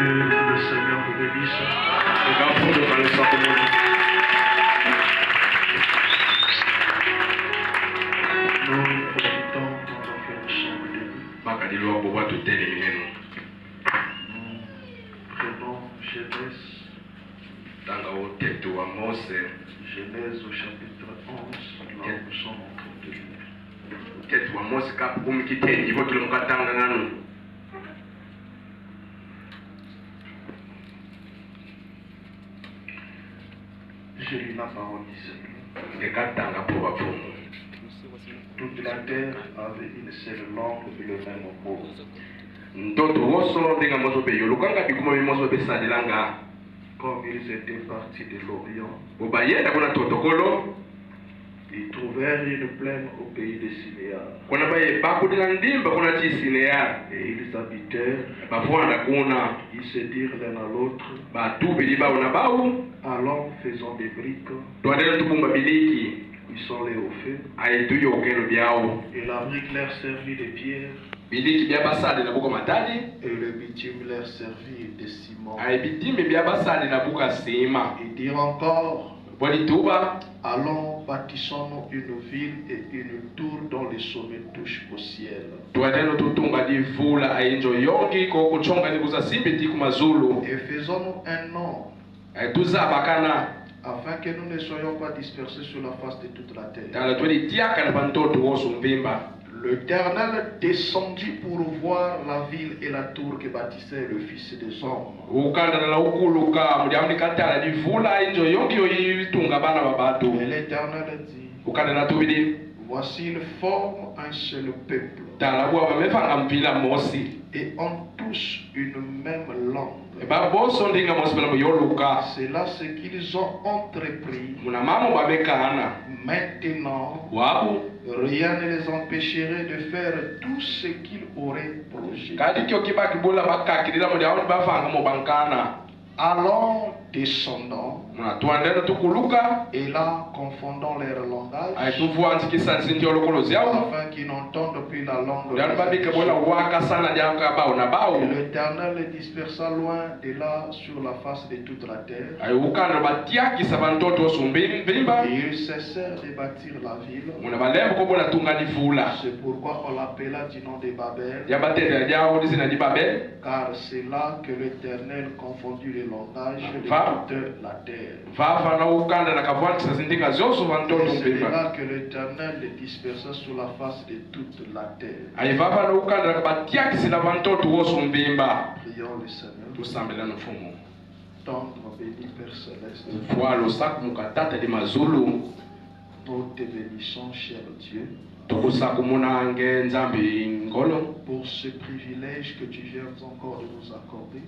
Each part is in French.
le Seigneur vous bénisse. Nous profitons pendant que nous sommes debout. Nous prenons Genèse. Genèse au chapitre 11, là où nous sommes en train de lire. Je lis la parole du Seigneur. Toute la terre avait une seule langue et le même mot. Comme ils étaient partis de l'Orient, ils trouvèrent une plaine au pays de Sinéar. Et ils habitèrent. Ils se dirent l'un à l'autre, allons, faisons des briques. Ils sont allés au feu. Et la brique leur servit de pierre. Et le bitume leur servit de ciment. Ils dirent encore, allons, bâtissons-nous une ville et une tour dont les sommets touchent au ciel. Et faisons-nous un nom, afin que nous ne soyons pas dispersés sur la face de toute la terre. L'Éternel descendit pour voir la ville et la tour que bâtissait le Fils des hommes. Et l'Éternel dit, voici, ils forment un seul peuple. Et ont tous une même langue. C'est là ce qu'ils ont entrepris. Maintenant, rien ne les empêcherait de faire tout ce qu'ils auraient projeté. Allons, descendons, et là confondons leur langage, afin qu'ils n'entendent plus la langue. Et l'Éternel les dispersa loin de là sur la face de toute la terre. Et ils cessèrent de bâtir la ville. C'est pourquoi on l'appela du nom de Babel, car c'est là que l'Éternel confondit les langages de toute la terre. Et c'est là que l'Éternel les dispersa sur la face de toute la terre. Prions le Seigneur. Tendre, béni Père Céleste. Nous te bénissons, cher Dieu, pour ce privilège que tu viens encore de nous accorder.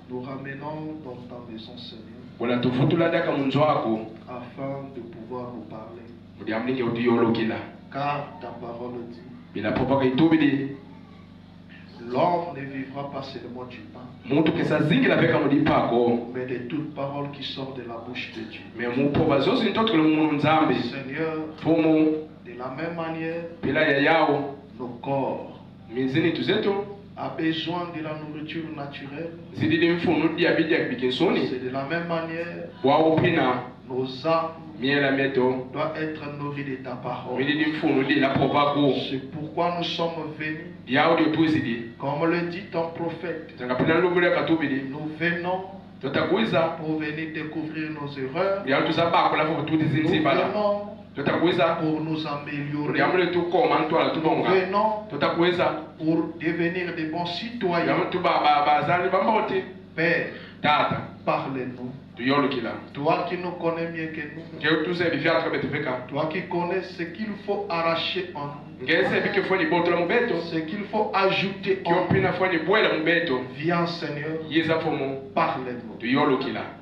Nous ramenons dans ta maison, Seigneur, afin de pouvoir nous parler. Car ta parole dit, l'homme ne vivra pas seulement du pain, mais de toute parole qui sort de la bouche de Dieu. Seigneur, de la même manière, nos corps a besoin de la nourriture naturelle. C'est de la même manière, nos âmes doivent être nourries de ta parole. C'est pourquoi nous sommes venus, comme le dit ton prophète. Nous venons pour venir découvrir nos erreurs. Nous venons pour nous améliorer. Nous venons pour devenir des bons citoyens. Père, parle-nous. Toi qui nous connais mieux que nous. Toi qui connais ce qu'il faut arracher en nous. Ce qu'il faut ajouter en nous. Viens, Seigneur, parle-nous.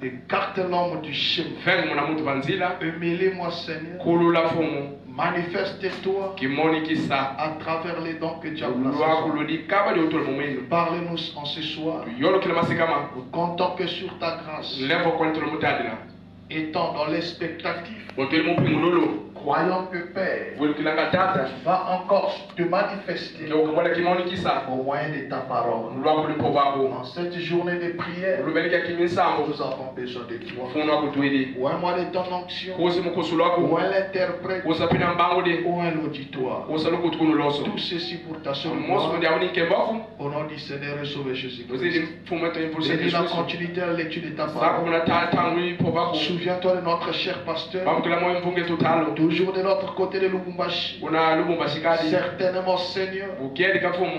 Écarte l'homme du chemin. Humile-moi, Seigneur. Manifeste-toi à travers les dons que tu as placés. Parle-nous en ce soir. Nous comptons que sur ta grâce. étant dans l'expectative, croyant que Père va encore te manifester au moyen de ta parole. En cette journée de prière, nous avons besoin de toi. Ou un mois de ton onction, ou un interprète, ou un auditoire. Tout ceci pour ta seule gloire. Au nom du Seigneur et Sauveur Jésus-Christ. Bénis la continuité de la lecture de ta parole. Souviens-toi de notre cher pasteur. Toujours de l'autre côté de Lubumbashi. Certainement, Seigneur,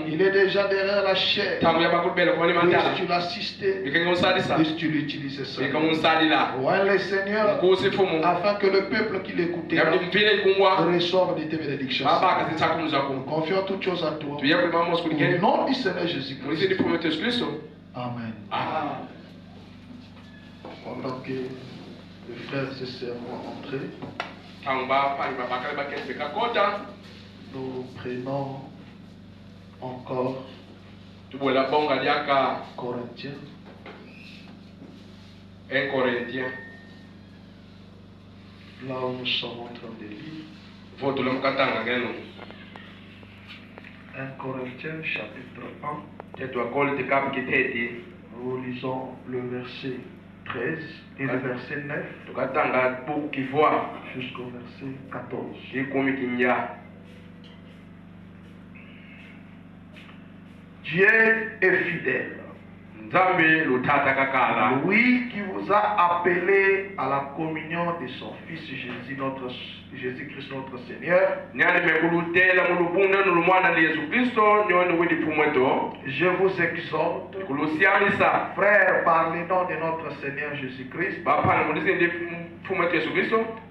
il est déjà derrière la chair. Laisse tu l'assister. Laisse tu l'utiliser seulement. Ouais, le Seigneur, afin que le peuple qui l'écoutera reçoive de tes bénédictions. Nous confions toutes choses à toi. Au nom du Seigneur Jésus-Christ. Amen. Pendant que les frères et sœurs vont entrer, nous prenons encore Corinthiens. 1 Corinthiens. Là où nous sommes en train de lire. 1 Corinthiens chapitre 1. Nous lisons le verset 13 et le verset 9 jusqu'au verset 14. Dieu est fidèle. Lui qui vous a appelé à la communion de son Fils Jésus-Christ notre Seigneur. Je vous exhorte, frères, par le nom de notre Seigneur Jésus-Christ,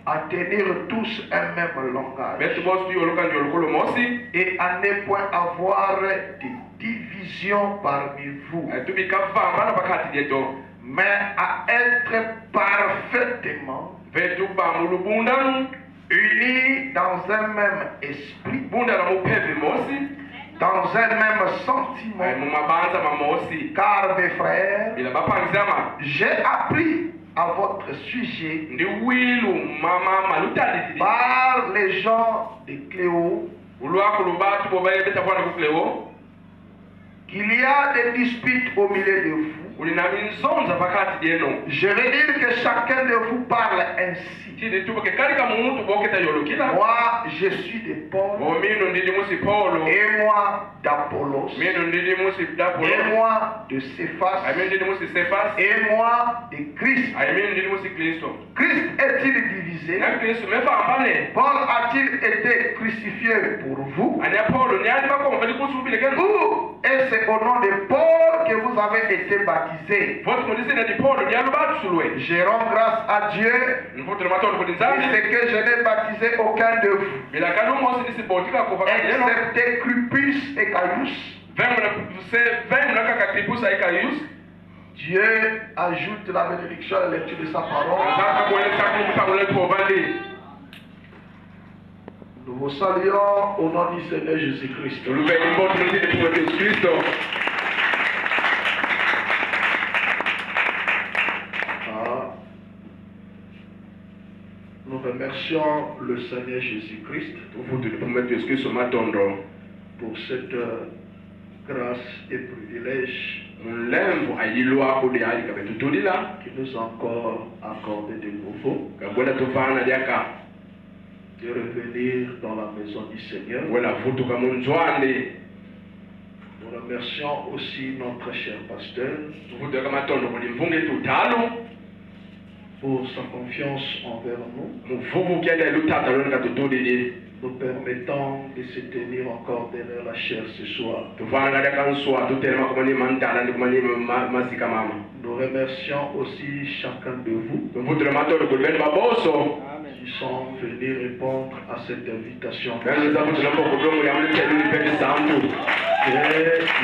à tenir tous un même langage et à ne point avoir de division parmi vous, mais à être parfaitement unis dans un même esprit, dans un même sentiment. Car mes frères, j'ai appris à votre sujet par les gens de Cléo qu'il y a des disputes au milieu de vous. Je veux dire que chacun de vous parle ainsi. Moi, je suis de Paul, et moi d'Apollos, et moi de Céphas, et moi de Christ. Christ est-il divisé? Paul a-t-il été crucifié pour vous? Ou est-ce au nom de Paul que vous avez été baptisé? Je rends grâce à Dieu c'est que je n'ai baptisé aucun de vous, excepté Crupus et Caius. Dieu ajoute la bénédiction à la lecture de sa parole. Nous vous saluons au nom du Seigneur Jésus-Christ. Nous remercions le Seigneur Jésus-Christ pour cette grâce et privilège qui nous a encore accordé de nouveau de revenir dans la maison du Seigneur. Nous remercions aussi notre cher pasteur pour sa confiance envers nous, nous permettant de se tenir encore derrière la chair ce soir. Nous remercions aussi chacun de vous qui sont venus répondre à cette invitation. Que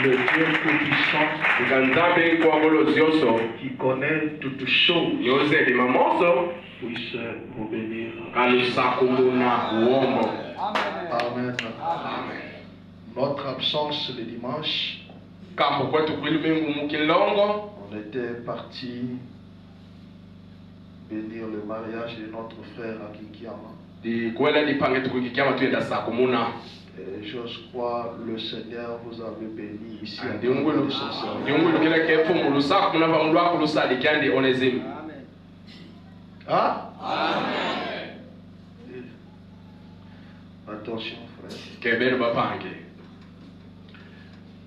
le Dieu Tout-Puissant qui connaît toutes choses puisse vous bénir. Amen. Notre absence le dimanche, on était parti bénir le mariage de notre frère à Kikiama. Et j'ose croire le Seigneur vous avait béni ici à Amen. Attention frère.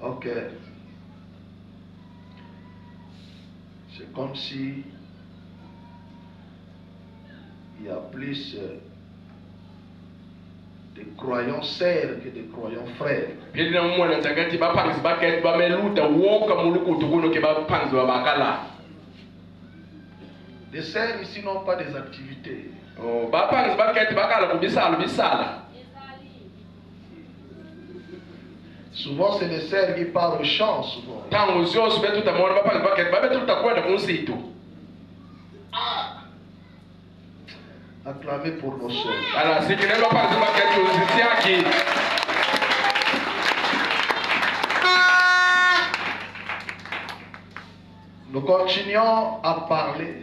Ok. C'est comme si il y a plus de croyants sœurs que de croyants frères. Les sœurs ici n'ont pas des activités. Souvent c'est les sœurs qui parlent au chant souvent. Acclamez pour nos sœurs. Nous continuons à parler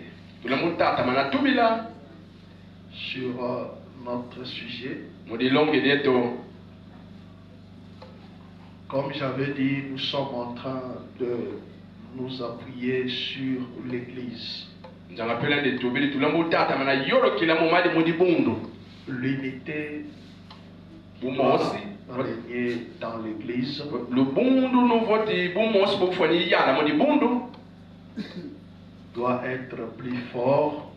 sur notre sujet. Comme j'avais dit, nous sommes en train de nous appuyer sur l'Église. L'unité doit régner dans l'Église. Doit être plus fort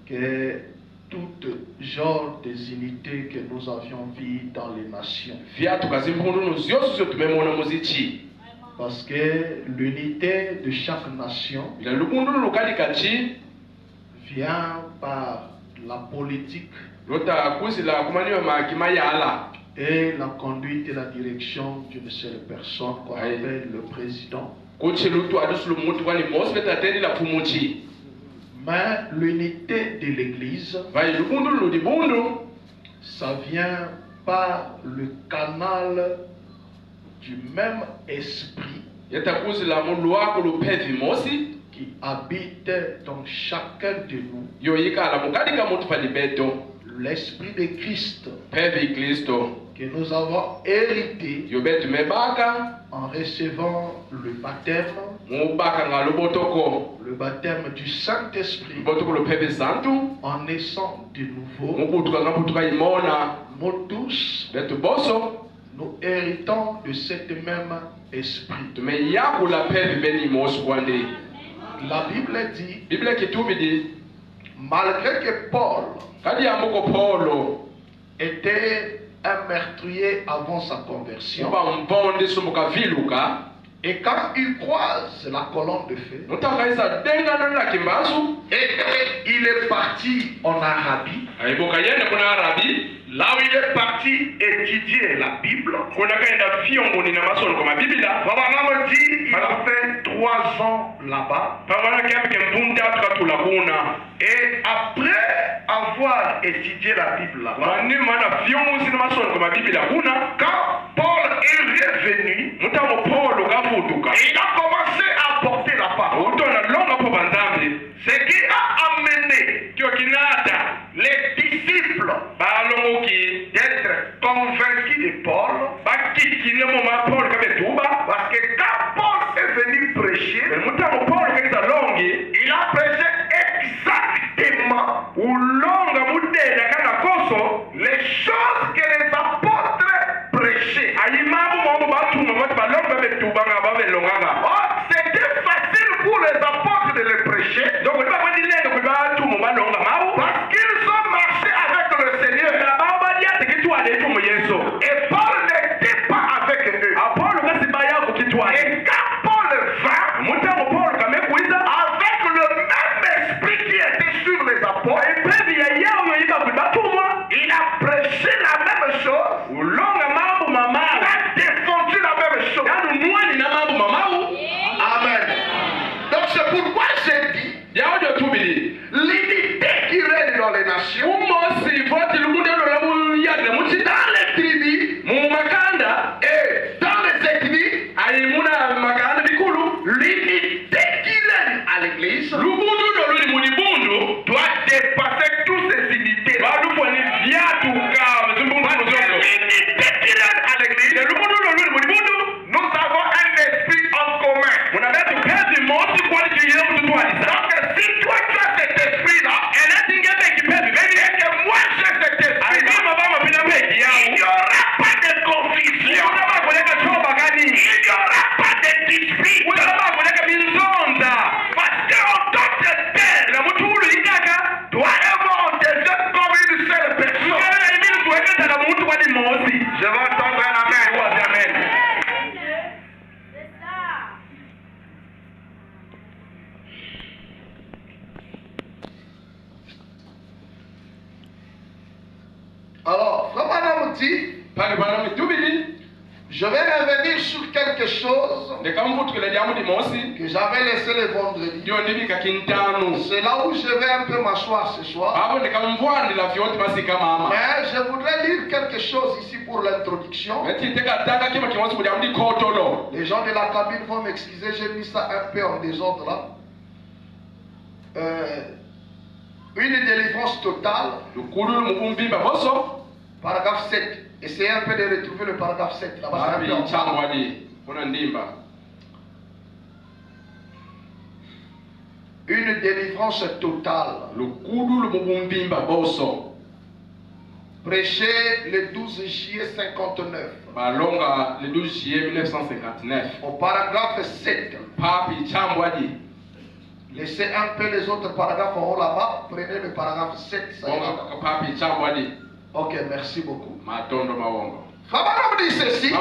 que tout genre des unités que nous avions vues dans les nations. Parce que l'unité de chaque nation vient par la politique et la conduite et la direction d'une seule personne qu'on appelle le président. Mais l'unité de l'Église, ça vient par le canal du même esprit qui habite dans chacun de nous, l'esprit de Christ que nous avons hérité en recevant le baptême du Saint-Esprit, en naissant de nouveau. Nous tous, nous héritons de cet même esprit. La Bible dit, malgré que Paul était un meurtrier avant sa conversion, et quand il croise la colonne de feu, et il est parti en Arabie, là où il est parti étudier la Bible, maman dit il a fait 3 ans là-bas. Et après avoir étudié la Bible là-bas, quand Paul est revenu, il a commencé à porter la parole. Ce qui a amené les disciples d'être convaincus de Paul. Parce que quand Paul est venu prêcher, il a prêché exactement les choses que les apôtres prêchaient. Oh, c'était facile pour les apôtres de le prêcher. Parce qu'ils ont marché avec le Seigneur. Et Paul n'était pas avec eux. Et quand Paul vint, avec le même esprit qui était sur les apôtres, il a prêché la même chose. Il a défendu la même chose. Amen. Donc c'est pourquoi j'ai dit, l'unité qui règne dans les nations, dans les tribus et dans les ethnies, l'unité qui règne à l'église, Je vais revenir sur quelque chose que j'avais laissé le vendredi. C'est là où je vais un peu m'asseoir ce soir. Mais je voudrais lire quelque chose ici pour l'introduction. Les gens de la cabine vont m'excuser, j'ai mis ça un peu en désordre là. Une délivrance totale. Paragraphe 7. Essayez un peu de retrouver le paragraphe 7 là-bas. Une délivrance totale. Prêché le 12 juillet 59. Le 12 juillet 1959. Au paragraphe 7. Laissez un peu les autres paragraphes en haut là-bas. Prenez le paragraphe 7. Ça ok, merci beaucoup. Fabaram dit ceci.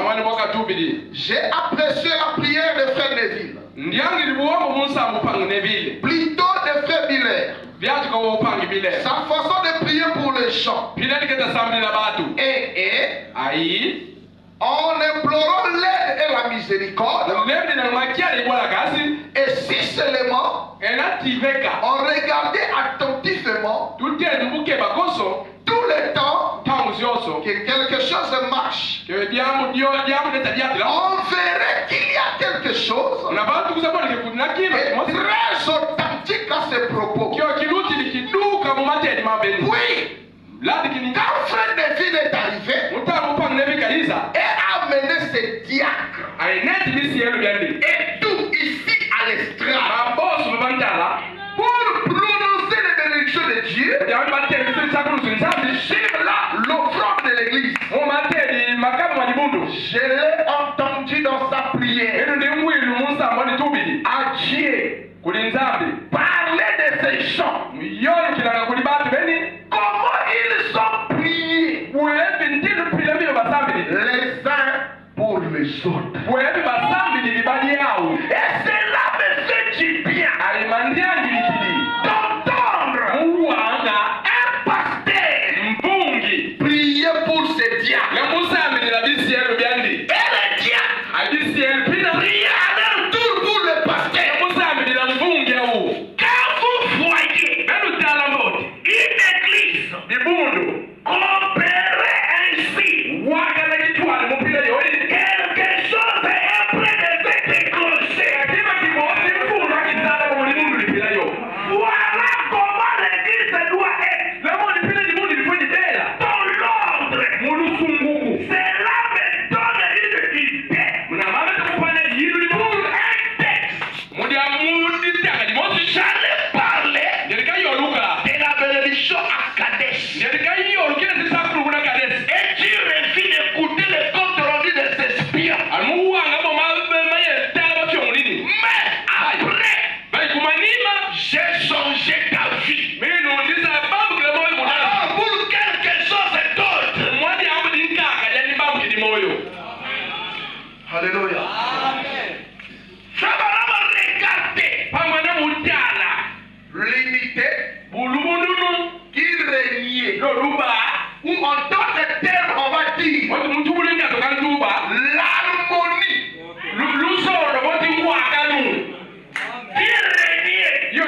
J'ai apprécié la prière de frère Neville. Plutôt de frère Biller. Sa façon de prier pour les gens. Et en implorant l'aide et la miséricorde. Et si seulement on regardait attentivement tout le temps que quelque chose marche, on verrait qu'il y a quelque chose de très authentique à ce propos. Oui, quand frère Neville est arrivé et a amené ses diacres et tout ici à l'estrade pour prononcer les bénédictions de Dieu sur l'offrande de l'église. Je l'ai entendu dans sa prière. À Dieu parler de ces gens. Comment ils sont priés les uns pour les autres. Et cela me fait du bien d'entendre un pasteur prier pour ses diacres. Et les diacres prier à leur tour pour le pasteur. Quand vous voyez une église opérer ainsi, quelque chose est près de se déclencher. Voilà comment l'église doit être. Dans l'ordre. Cela me donne une idée. Pour un texte. J'allais parler de la bénédiction à Kadesh. Et tu refus d'écouter le compte rendu de ces espions. Mais après, j'ai changé ta vie. Alors pour quelque chose d'autre. Alléluia. Ça va regarder l'unité qui régnait. Ou en d'autres termes, on va dire l'harmonie qui régnait entre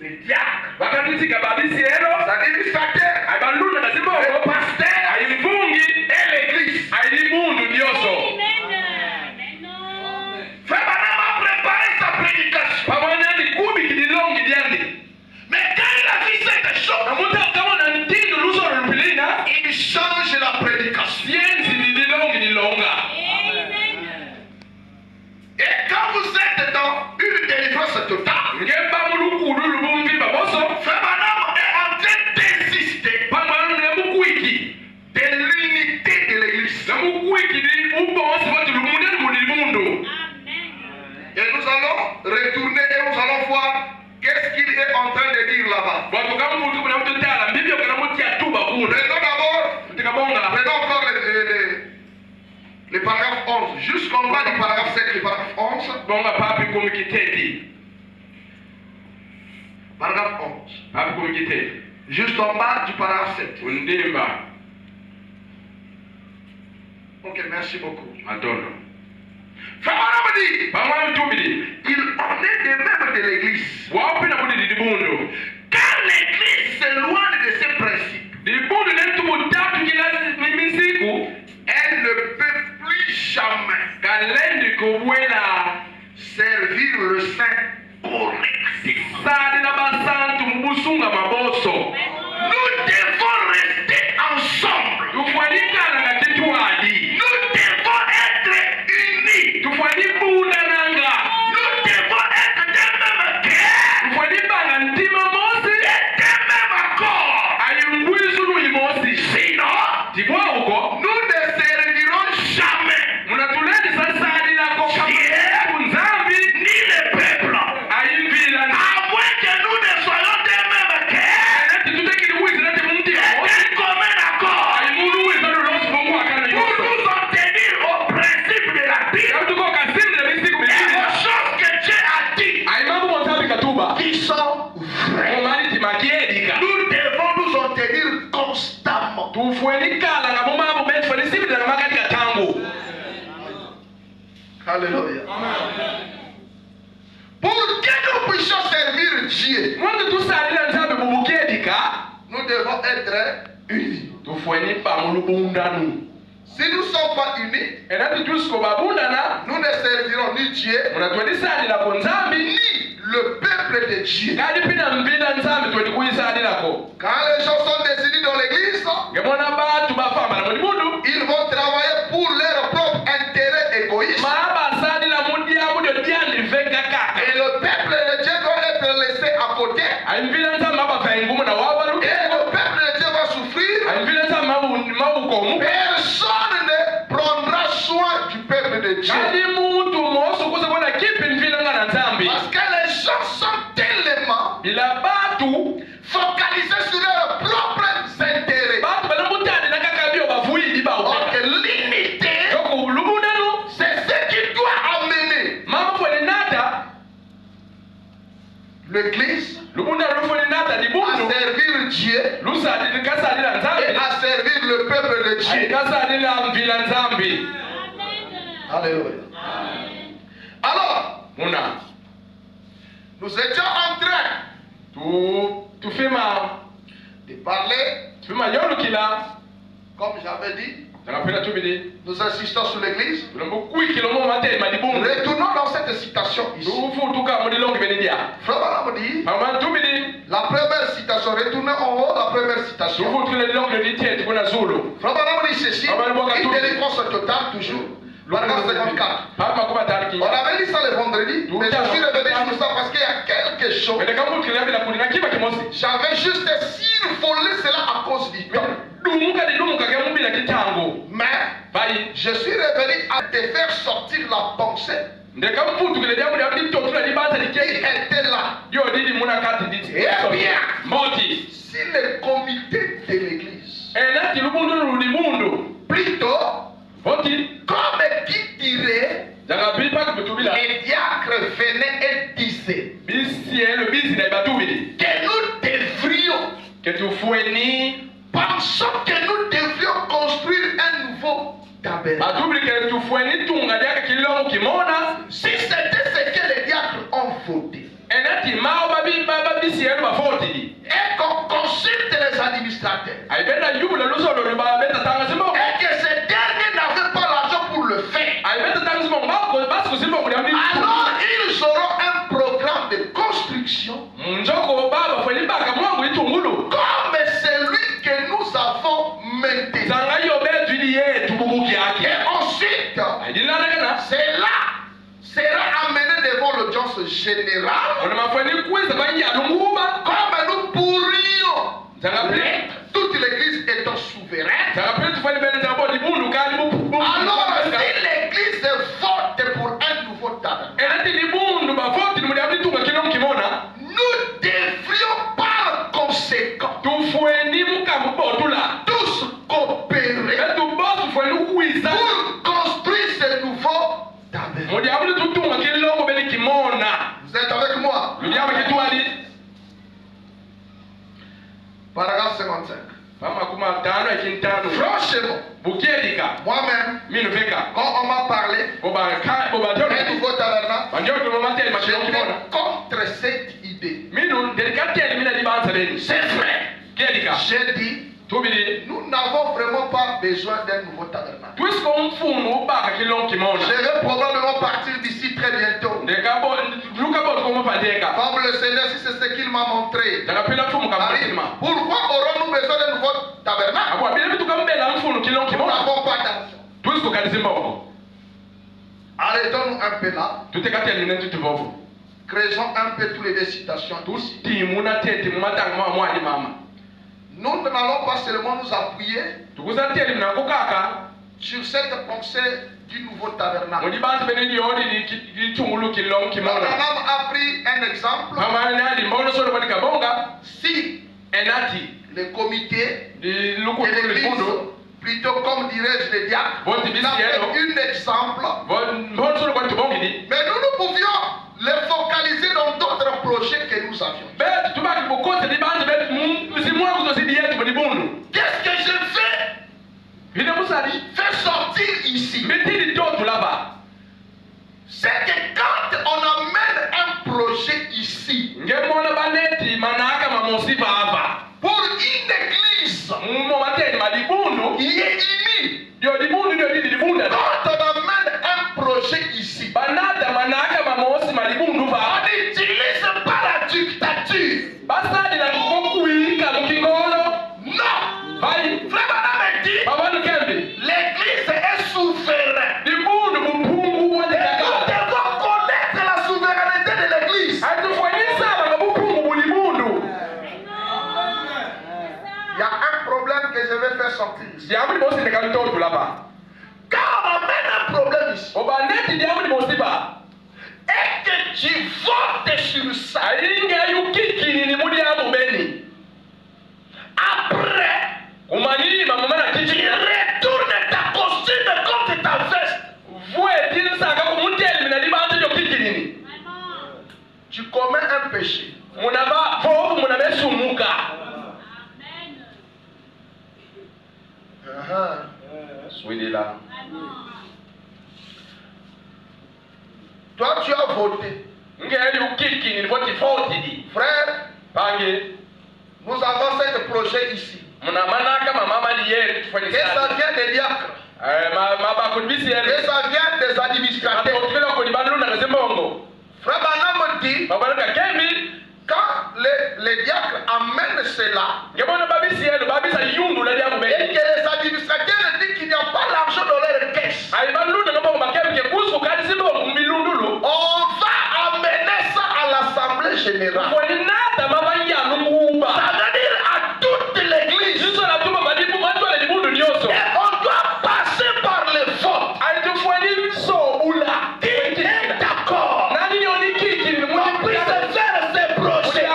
les diacres, le pasteur et l'église. Frère Branham a préparé sa prédication. Mais quand il a vu cette chose, il change la prédication. Et quand vous êtes dans une délivrance totale, Frère Branham est en train d'insister de l'unité de l'église. Et nous allons retourner et nous allons voir qu'est-ce qu'il est en train de dire là-bas. Prenons encore le paragraphe 11. Jusqu'en bas du paragraphe 7, le paragraphe 11. Paragraphe 11. Juste en bas du paragraphe 7. Ok, merci beaucoup. Antono. Il en est de même de l'église. Car l'église s'éloigne de ses principes. Elle ne peut plus jamais servir le saint correctement. Nous devons rester ensemble. Nous devons être unis. Nous devons être d'un même cœur. D'un même accord. Sinon, nous ne servirons jamais Dieu ni le peuple. À moins que nous ne soyons d'un même cœur. D'un commun accord. Pour nous en tenir au principe de la Bible. Et aux choses que Dieu a dit. Qui sont vraies. Nous devons nous en tenir constamment. Alléluia. Pour que nous puissions servir Dieu, nous devons être unis. Si nous ne sommes pas unis, nous ne servirons ni Dieu, ni le peuple de Dieu. Quand les gens sont décidés dans l'église, ils vont travailler pour leur propre intérêt égoïste. Et le peuple de Dieu doit être laissé à côté. Et le peuple de Dieu va souffrir. Personne ne prendra soin du peuple de Dieu. Parce que les gens sont tellement focalisés sur leurs propres intérêts. Donc limiter, c'est ce qui doit amener l'église à servir Dieu et à servir le peuple de Dieu. Alléluia. Alors, nous étions en train de parler, comme j'avais dit, nous insistons sur l'église. Retournons dans cette citation ici. Frère Branham dit, la première citation, retournez en haut, la première citation. Frère Branham dit ceci, une délivrance totale toujours. Paragraphe 54. On avait dit ça le vendredi, mais je suis revenu sur ça parce qu'il y a quelque chose. J'avais juste survolé cela à cause du temps. Mais je suis revenu à te faire sortir la pensée qui était là. Eh bien, si le comité de l'église, plutôt, comme qui dirait, les diacres venaient et disaient que nous devrions, pensons que nous devrions construire un nouveau tabernacle. Si c'était ce que les diacres ont voté, et qu'on consulte les administrateurs, et que ces derniers n'avaient pas l'argent pour le faire, alors ils auront un programme de construction comme celui que nous avons maintenant. Et ensuite, cela sera amené devant l'audience générale comme nous pourrions l'être, toute l'église étant souveraine. Alors si l'église vote pour un nouveau tabernacle, nous devrions par conséquent tous coopérer pour construire ce nouveau tabernacle. Vous êtes avec moi? Paragraphe 54. Quand on m'a parlé d'un nouveau tabernacle, j'étais contre cette idée. C'est vrai. J'ai dit, nous n'avons vraiment pas besoin d'un nouveau tabernacle. Je vais probablement partir d'ici très bientôt. Comme le Seigneur, si c'est ce qu'il m'a montré. Pourquoi aurons-nous besoin d'un nouveau tabernacle? Nous n'avons pas d'argent. Arrêtons-nous un peu là. Créons un peu toutes les citations. Nous n'allons pas seulement nous appuyer sur cette pensée du nouveau tabernacle. Abraham a pris un exemple. Si le comité et l'église, plutôt comme dirais-je les diacres, un exemple, mais nous pouvions les focaliser dans d'autres projets que nous avions. Qu'est-ce que je fais? Fais sortir ici. C'est que quand on amène un projet ici, pour une église qui est unie, quand on amène un projet ici, on n'utilise pas la dictature. Non. Frère Madame dit, l'église est souveraine. Nous devons connaître la souveraineté de l'église. Il y a un problème que je vais faire sortir ici. Quand on amène un problème ici, et que tu votes sur ça, après, tu retournes ta costume contre ta veste. Tu commets un péché. Toi, tu as voté. Frère, nous avons ce projet ici. Et ça vient des diacres. Et ça vient des administrateurs. Frère Banam dit, quand les diacres amènent cela, et que les administrateurs disent qu'il n'y a pas l'argent dans leur caisse, on va amener ça à l'Assemblée générale. Ça veut dire à toute l'église. Et on doit passer par le vote. Qui est d'accord? On puisse faire ces projets.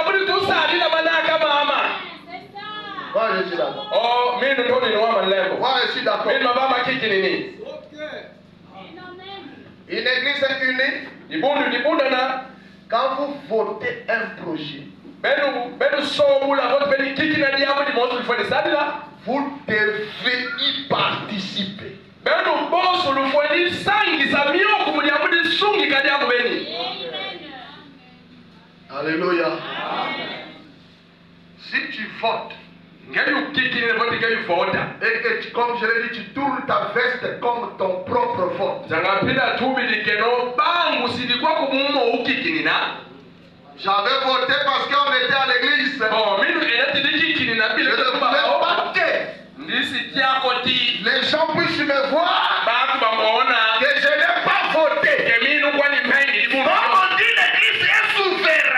Moi je suis d'accord. Moi je suis d'accord. Une église unie. Quand vous votez un projet, vous devez y participer. Alléluia. Si tu votes, et que comme je l'ai dit, tu tournes ta veste comme ton propre vote. J'avais voté parce qu'on était à l'église. Je ne voulais pas que les gens puissent me voir que je n'ai pas voté. Comme on dit, l'église est souveraine.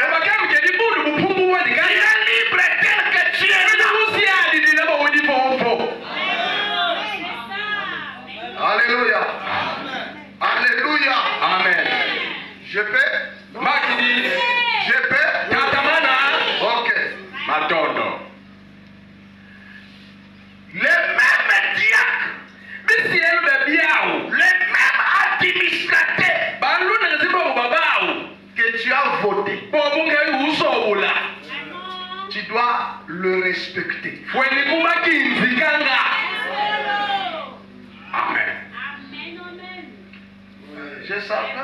Il est libre tel que tu es là. Alléluia. Alléluia. Amen. Je peux? Je peux? Ok. Les mêmes diacres, les mêmes administrateurs que tu as voté, tu dois le respecter. Amen. Je savais.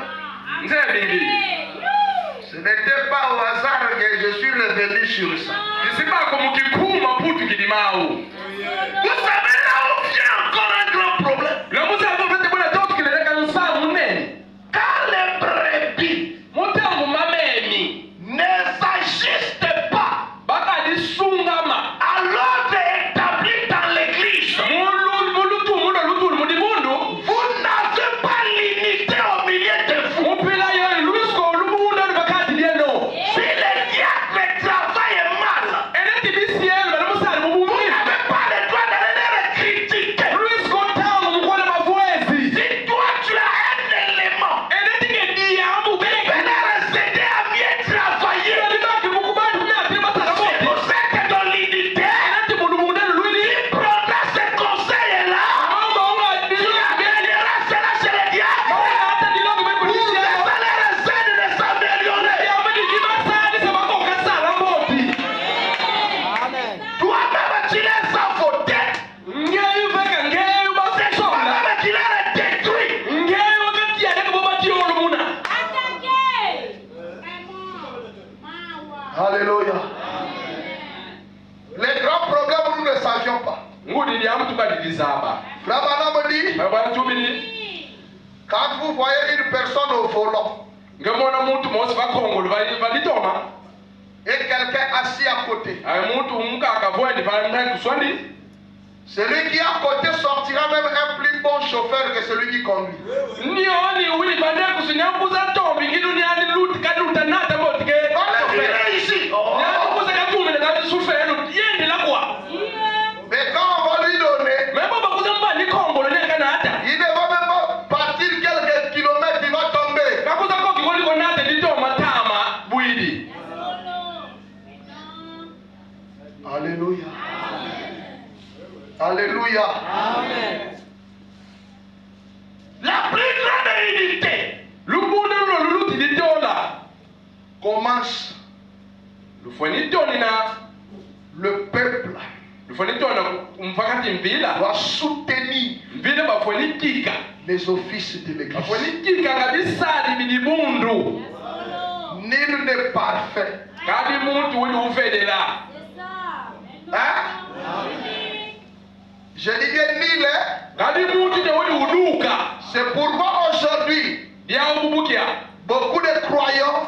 Ce Ce n'était pas au hasard que je suis revenu sur ça. Je sais pas comment qui coule ma poutre qui dit mao. Vous savez là où vient encore un grand problème. Le mot ça va faire bonne tante qui le regarde ça mon nez. Quand les brebis Mon tango mamemi ne s'ajustent pas baka di sungama. à l'ordre établi dans l'église, vous n'avez pas l'unité au milieu de vous. Si le diable travaille mal, vous n'avez pas le droit d'aller les critiquer. Si toi tu as un élément, tu peux les aider à mieux travailler. Si vous êtes dans l'unité, tu prendras ce conseil-là, tu amélioreras cela chez le diable. Vous allez essayer de s'améliorer. Toi-même tu les as votés, toi-même tu les as détruits. Alléluia. Les grands problèmes, nous ne savions pas. Frère Branham me dit, quand vous voyez une personne au volant et quelqu'un assis à côté, celui qui est à côté sortira même un plus bon chauffeur que celui qui conduit. On le verra ici. Mais quand on va lui donner, il ne va même pas partir quelques kilomètres, il va tomber. Alléluia. Alléluia. La plus grande unité commence le peuple doit soutenir les offices de l'église. Nul n'est parfait. Hein? Je dis bien nul, hein? C'est pourquoi aujourd'hui, beaucoup de croyants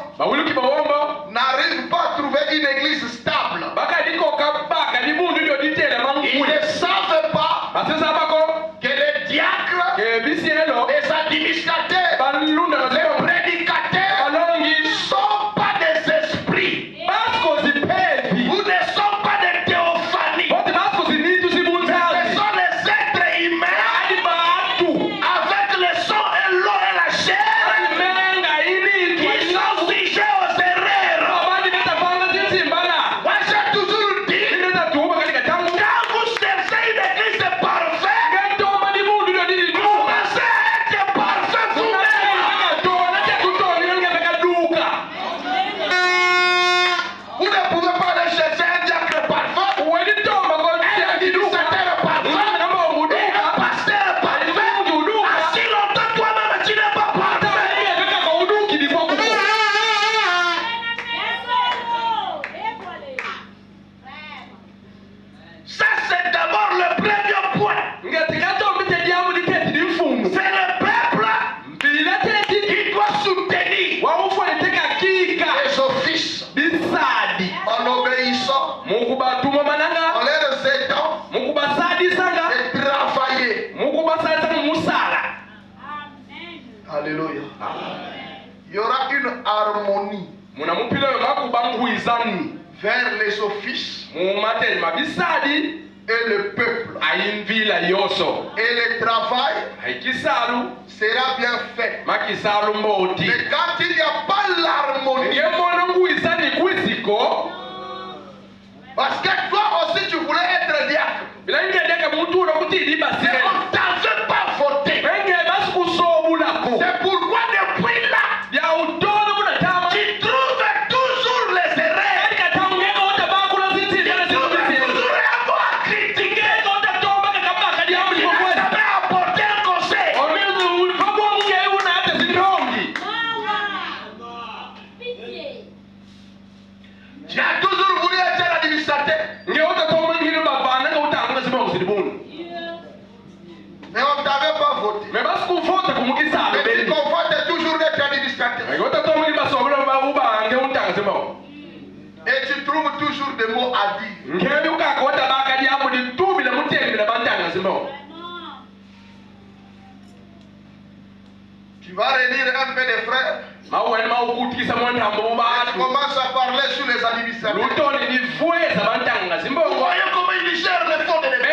n'arrivent pas à trouver une église stable. Ils ne savent pas que les diacres, les administrateurs, les prédicateurs ne sont pas des esprits. Vous ne sont pas des théophanies. Ce sont les êtres humains avec le sang et l'eau et la chair qui sont sujets aux erreurs. Moi j'ai toujours dit, quand vous cherchez une église parfaite, commencez à être parfait vous-même. Vous ne pouvez pas aller chercher un diacre parfait, un administrateur parfait, et un pasteur parfait. Ainsi longtemps toi-même tu n'es pas parfait. Ça c'est d'abord le premier point. C'est le peuple qui doit soutenir les offices en obéissant, en les aidant et travailler. Alléluia. Il y aura une harmonie vers les offices et le peuple. Et le travail sera bien fait. Mais quand il n'y a pas l'harmonie, parce que toi aussi tu voulais être diacre, mais on ne t'avait pas voté. C'est pourquoi depuis là, tu trouves toujours les erreurs. Tu trouves toujours avoir à critiquer. Tu n'as jamais apporté un conseil. toujours des mots à dire. Tu vas relire un peu des frères. Tu commences à parler sur les administrateurs. Vous voyez comment ils gèrent les fonds de l'église.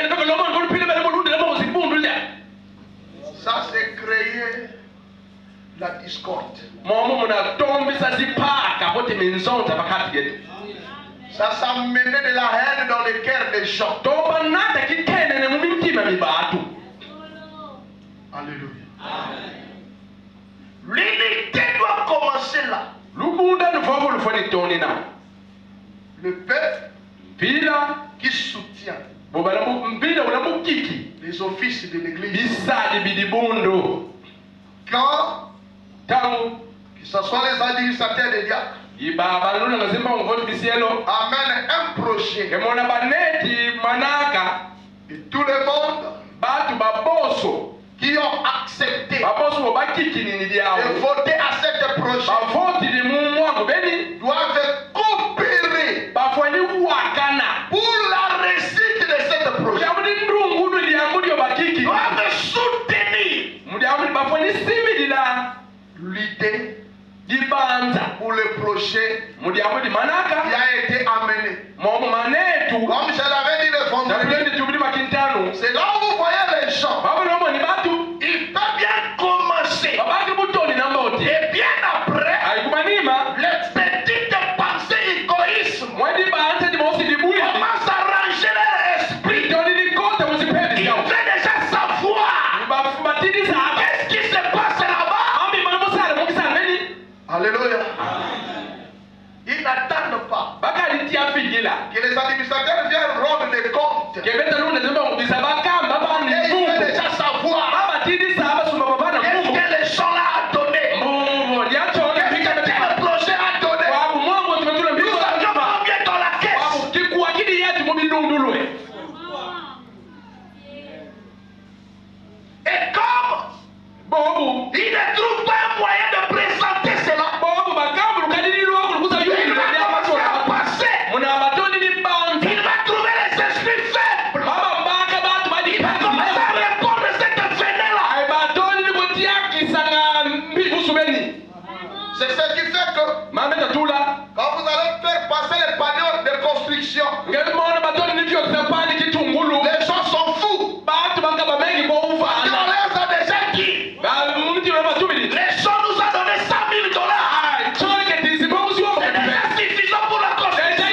Ça, c'est créer la discorde. Ça, ça menait de la haine dans les cœurs des gens. Alléluia. L'unité doit commencer là. Le peuple qui soutient les offices de l'église. Quand que ce soit les administrateurs des diacres amènent un projet et tout le monde qui ont accepté de voter à ce projet doivent coopérer pour la réussite de ce projet. Doivent soutenir l'idée pour le projet qui a été amené. Comme je l'avais dit le vendredi, c'est là où vous voyez les gens. Il peut bien commencer. Et bien après, les petites pensées égoïsmes commencent à ranger leur esprit. Il fait déjà savoir qu'est-ce qui se passe là-bas. Alléluia. Ils n'attendent pas que les administrateurs viennent rendre des comptes. Et il fait déjà savoir qu'est-ce que les gens là ont donné. Qu'est-ce que tel projet a donné. Nous avions combien dans la caisse. Et comme il ne trouve pas un moyen de présenter cela, il va trouver les esprits faibles. Il va commencer à répondre à cette veine-là. C'est ce qui fait que quand vous allez faire passer les panneaux de construction, les gens sont fous. Parce qu'on les a déjà dit. Les gens nous ont donné $100 000. C'est déjà suffisant pour la construction.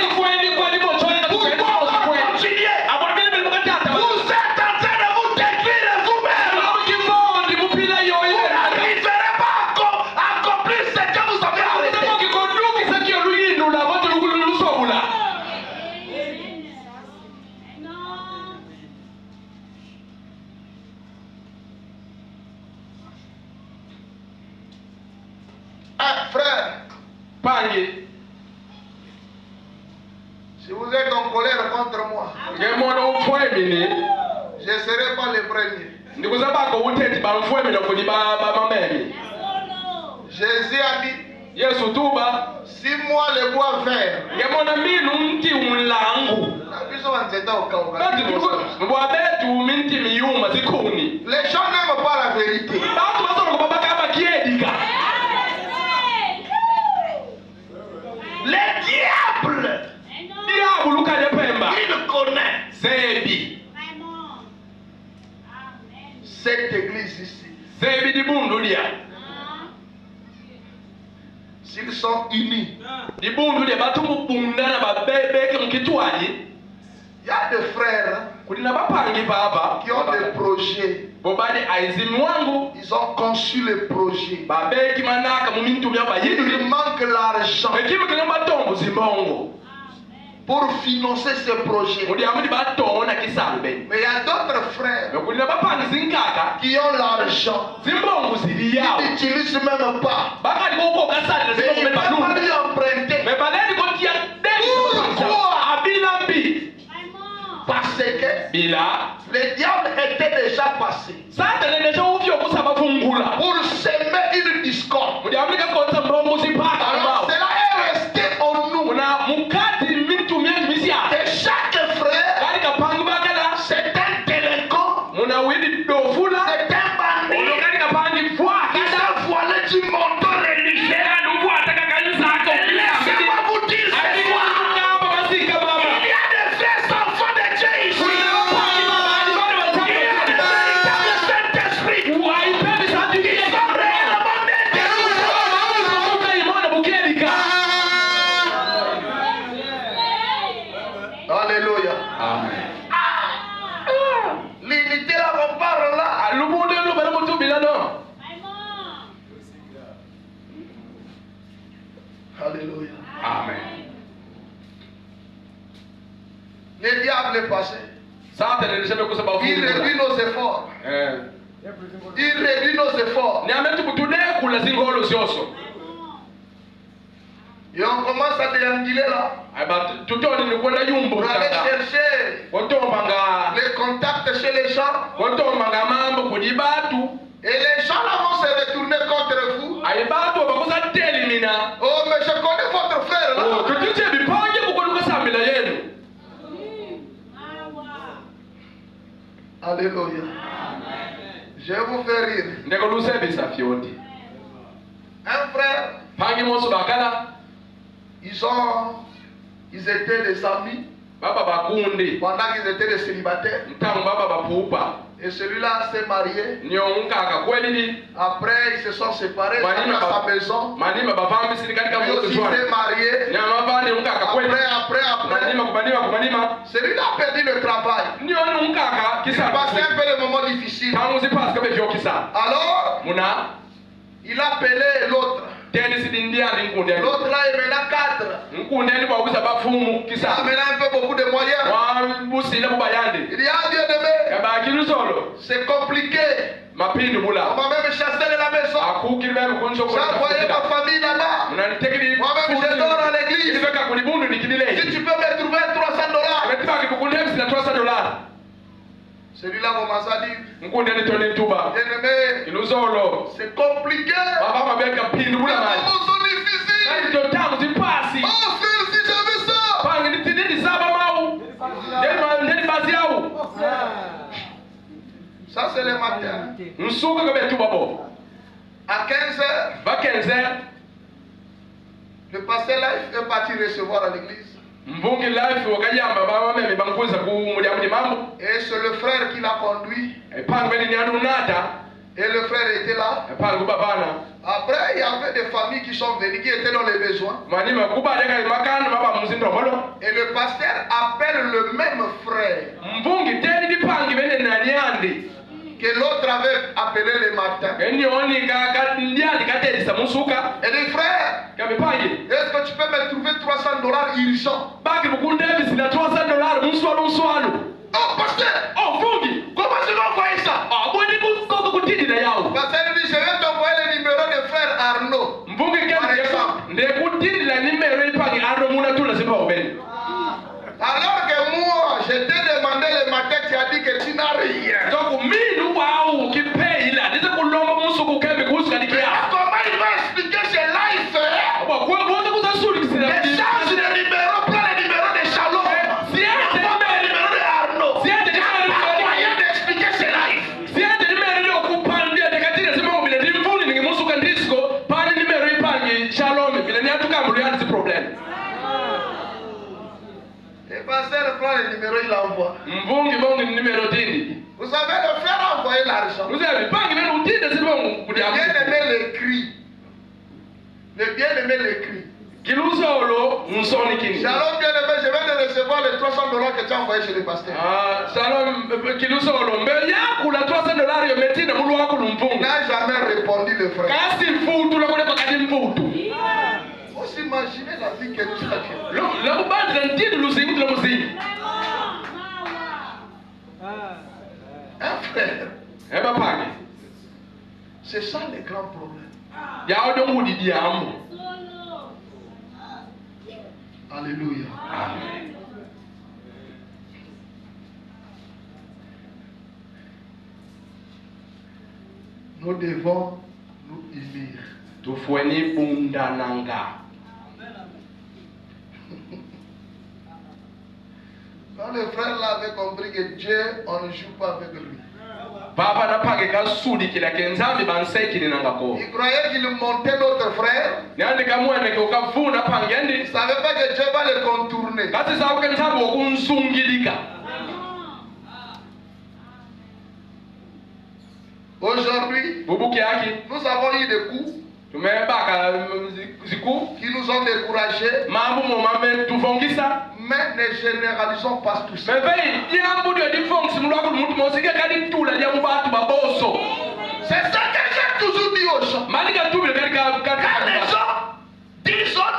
Pourquoi on va continuer? Vous êtes en train de vous détruire vous-même. Vous n'arriverez pas à accomplir ce que vous avez arrêté. Frère, si vous êtes en colère contre moi, je ne serai pas le premier. Jésus a dit, si moi le bois vert, les gens n'aiment pas la vérité. Les diables, il connaît cette église ici. S'ils sont unis, il y a des frères qui ont des projets. Ils ont conçu les projets. Il manque l'argent pour financer ces projets. Mais il y a d'autres frères qui ont l'argent. Ils n'utilisent même pas. Mais ils peuvent lui emprunter. Pourquoi? Parce que le diable était déjà passé pour semer une discorde. Alors cela est resté en nous. Alléluia. Amen. Le diable est passé. Satani alisema kwa sababu Il réduit nos efforts. Il réduit nos efforts. Ni ametukutude kula zingolo zoso. Et on commence à déambuler là. Tutoni ni kwenda yumbo. On allait chercher les contacts chez les gens. Et les gens là vont se retourner contre vous. Oh, mais je connais votre frère là. Alléluia. Je vous fais rire. Un frère, ils étaient des amis pendant qu'ils étaient des célibataires. Et celui-là s'est marié. Après, ils se sont séparés dans sa maison. Lui aussi s'est marié. Après. Celui-là a perdu le travail. Il passait un peu les moments difficiles. Alors, il a appelé l'autre. L'autre là, il mena 4. Il a mené un peu beaucoup de moyens. Il dit, ah bien-aimé, c'est compliqué. On m'a même chassé de la maison. J'ai envoyé ma famille là-bas. Moi-même, je dors à l'église. Si tu peux me trouver $300. Celui-là commence à dire, bien-aimé, c'est compliqué. Les moments sont difficiles. Oh frère, si j'avais ça. Ça c'est le matin. À 15h, le pasteur là est parti recevoir à l'église. Et c'est le frère qui l'a conduit. Et le frère était là. Après, il y avait des familles qui sont venues, qui étaient dans les besoins. Et le pasteur appelle le même frère que l'autre avait appelé le matin. Et dit, frère, est-ce que tu peux me trouver $300 urgent? Oh, pasteur! Oh, comment tu vas envoyer ça? Pasteur dit, je vais t'envoyer le numéro de frère Arnaud. Par exemple. Alors que moi, je t'ai demandé le matin, tu as dit que tu n'as rien. Comment il va expliquer ses lives? Les change de numéro, prends le numéro de Shalom. Le numéro de Arnaud. Il n'y a pas moyen d'expliquer ses lives. Et pasteur prend le numéro, il envoie. Vous savez, le frère a envoyé l'argent. Le bien-aimé l'écrit. Le bien-aimé l'écrit. Shalom bien-aimé, je vais te recevoir les $300 que tu as envoyé chez le pasteur. Il n'a jamais répondu le frère. Vous imaginez la vie que nous avons. Un frère. C'est ça le grand problème. Alléluia. Amen. Nous devons nous unir. Quand le frère là avait compris que Dieu, on ne joue pas avec lui. Il croyait qu'il montait notre frère. Il ne savait pas que Dieu va le contourner. Aujourd'hui, nous avons eu des coups qui nous ont découragés. Mais ne généralisons pas tout ça. C'est ça que j'ai toujours dit aux gens. Quand les gens disent non,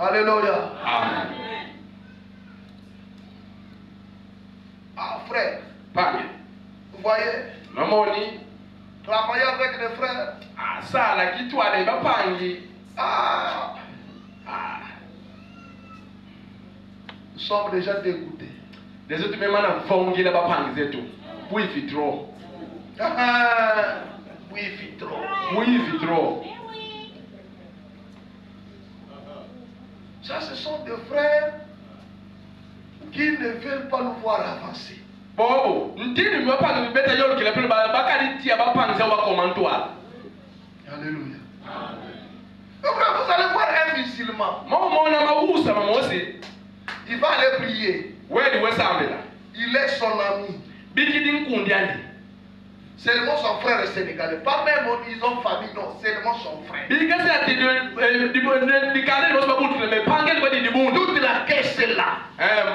Alléluia. Amen. Ah, frère. Pange. Vous voyez? Mamoni. Travailler avec des frères. Ah, ça, la qui toi, les bapangi. Ah. Ah. Nous sommes déjà dégoûtés. Les autres, même en fongi, les bapangi, c'est tout. Oui, il fait trop. Oui, il fait trop. Oui, il fait trop. Ça, ce sont des frères qui ne veulent pas nous voir avancer. Bobo, ntini me pas de beta yol qui l'appelle bakari tia ba panza wa commentoire. Alléluia. Donc là, vous allez voir un musulman. Mon ama usa mama aussi. Il va aller prier. Ouais, di wesa amela. Il est son ami. Bikidin kundiani. Seulement son frère est sénégalais. Pas même ils ont famille, non. Seulement son frère. Bikasi ati de kale no ba buntu me pangeli ba di buntu. Toute la caisse est là.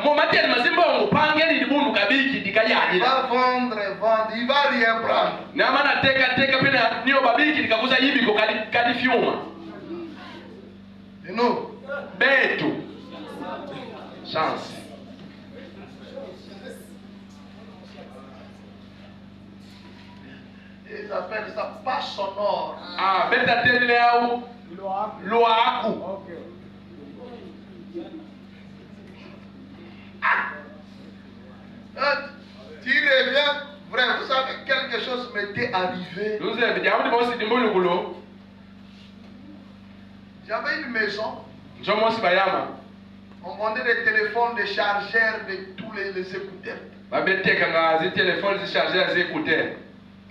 Mo matiel mazimba ngo pangeli di buntu kabiki dikayadi. Il va vendre, il va rien prendre. Na mana teka pena niyo babiki dikakuza yibi ko kadi fiuma. Et nous, Beto. Chance. ils appellent ça pas sonore. Ah, beta tele au loaku. Tu reviens, vrai, vous savez, quelque chose m'était arrivé. Nous avons dit, on dit, on J'avais une maison. dit, On vendait des téléphones, des chargeurs, de tous les écouteurs. des téléphones chargés à écouteurs.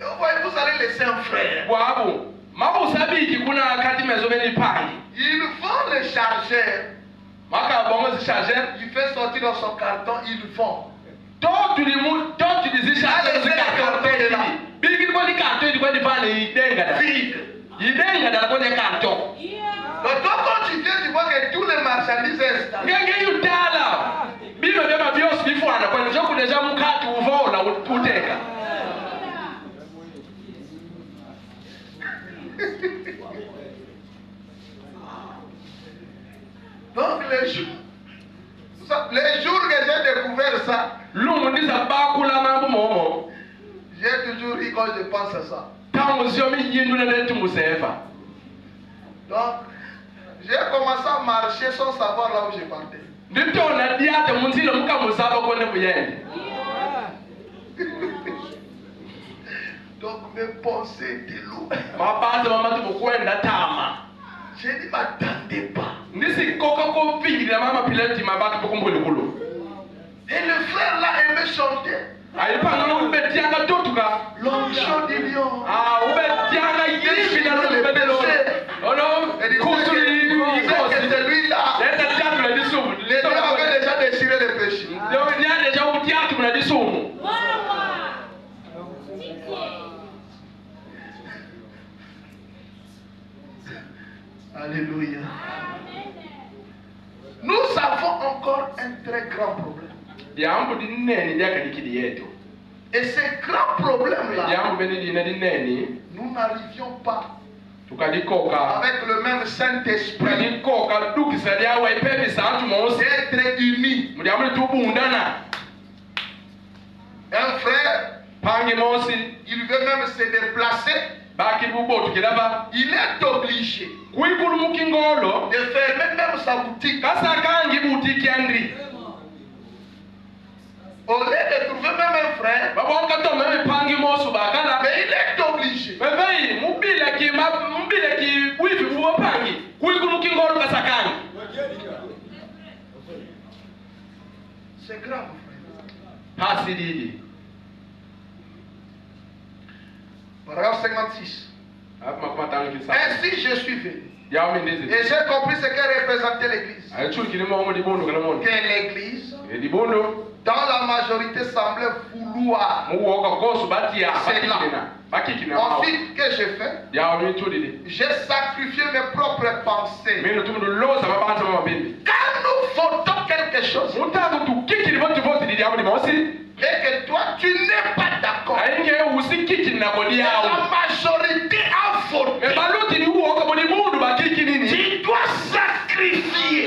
Et vous voyez, vous allez laisser un frère. Waouh, maman sabi qui kuna kati maison beni pangi. Il vend les chargeurs. Maka bongo si chargeur. Il fait sortir dans son carton, il vend. Toi tu dis chargeur de carton là. Bigi ko di carton di ko di bale idenga da. Vide. Idenga da ko di carton. Donc toi quand tu viens, tu vois que tous les marchandises sont installées. Ngenge yutala. Bino bema bios bifwana kwa njoku deja mukati uvola uteka. Donc les jours que j'ai découvert ça, j'ai toujours ri quand je pense à ça. Donc j'ai commencé à marcher sans savoir là où je partais. Donc mes pensées étaient lourdes. J'ai dit, m'attendez pas. Et le frère là aimait chanter. L'onction du lion. Et c'est celui-là. Les gens avaient déjà déchiré les péchés. Alléluia. Nous avons encore un très grand problème. Et ce grand problème-là, nous n'arrivions pas avec le même Saint-Esprit d'être unis. Un frère, il veut même se déplacer. Il est obligé de fermer même sa boutique. Au lieu de trouver même un frère, mais il est obligé. C'est grave, frère. Paragraphe 56. Ainsi je suis venu. Et j'ai compris ce qu'elle représentait l'Église. Que l'Église, dans la majorité, semblait vouloir cela. Ensuite, que j'ai fait? J'ai sacrifié mes propres pensées. Quand nous votons quelque chose, et que toi, tu n'es pas d'accord, la majorité a voté, tu dois sacrifier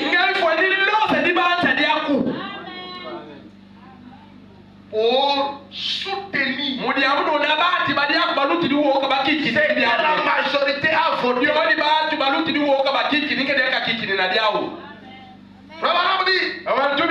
na diao. Abraham dit, Abantu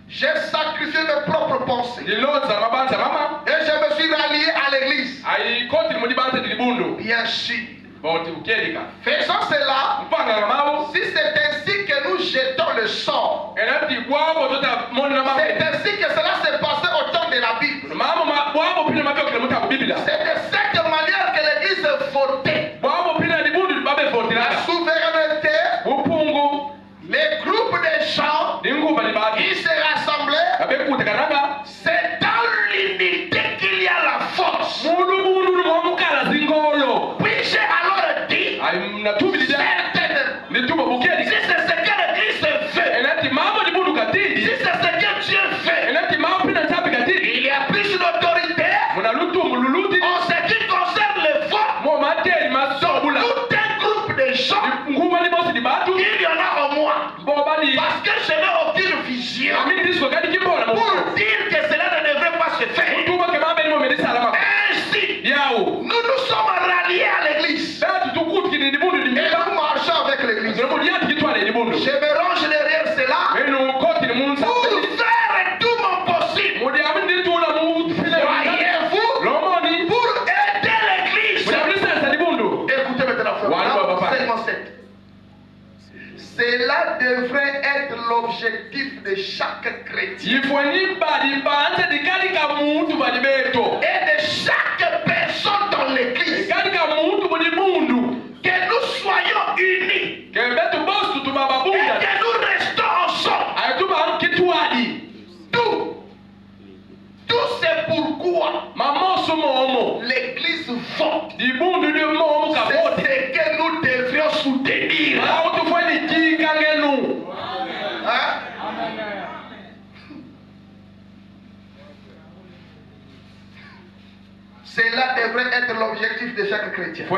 j'ai sacrifié mes propres pensées. di loza mabanza mama. Et je me suis rallié à l'église. Ai koti mudi banza di libundo. Bien sûr. Boti ukelika. Faisons cela. Mpanga ngamao. Si c'est ainsi que nous jetons le sort. Enati bwabo tota moni na mama. C'est ainsi que cela s'est passé au temps de la Bible. Mama bwabo pina mabyo kile muta Biblia. C'est de cette manière que l'église votait. Bwabo pina libundo babe vote La souveraineté. Upungu. Les groupes de gens. Ils se rassemblaient. C'est dans l'unité qu'il y a la force. Puis-je alors dire si c'est ce que l'Église fait, si c'est ce que Dieu fait, il y a plus d'autorité en ce qui concerne le vote. Tout un groupe de gens, il y en a au moins. Parce que je n'ai aucune vision pour dire que cela ne devrait pas se faire. Ainsi, nous nous sommes ralliés à l'église. Et nous marchons avec l'église. Je me range derrière cela pour faire tout mon possible. Voyez-vous, pour aider l'église. Écoutez maintenant, frère. Segment 7. Cela devrait être l'objectif de chaque chrétien. Et de chaque personne dans l'église. Que nous soyons unis. Et que nous restons ensemble. Tout c'est pourquoi l'église vote. C'est ce que nous devrions soutenir. Hein? Cela devrait être l'objectif de chaque chrétien. Et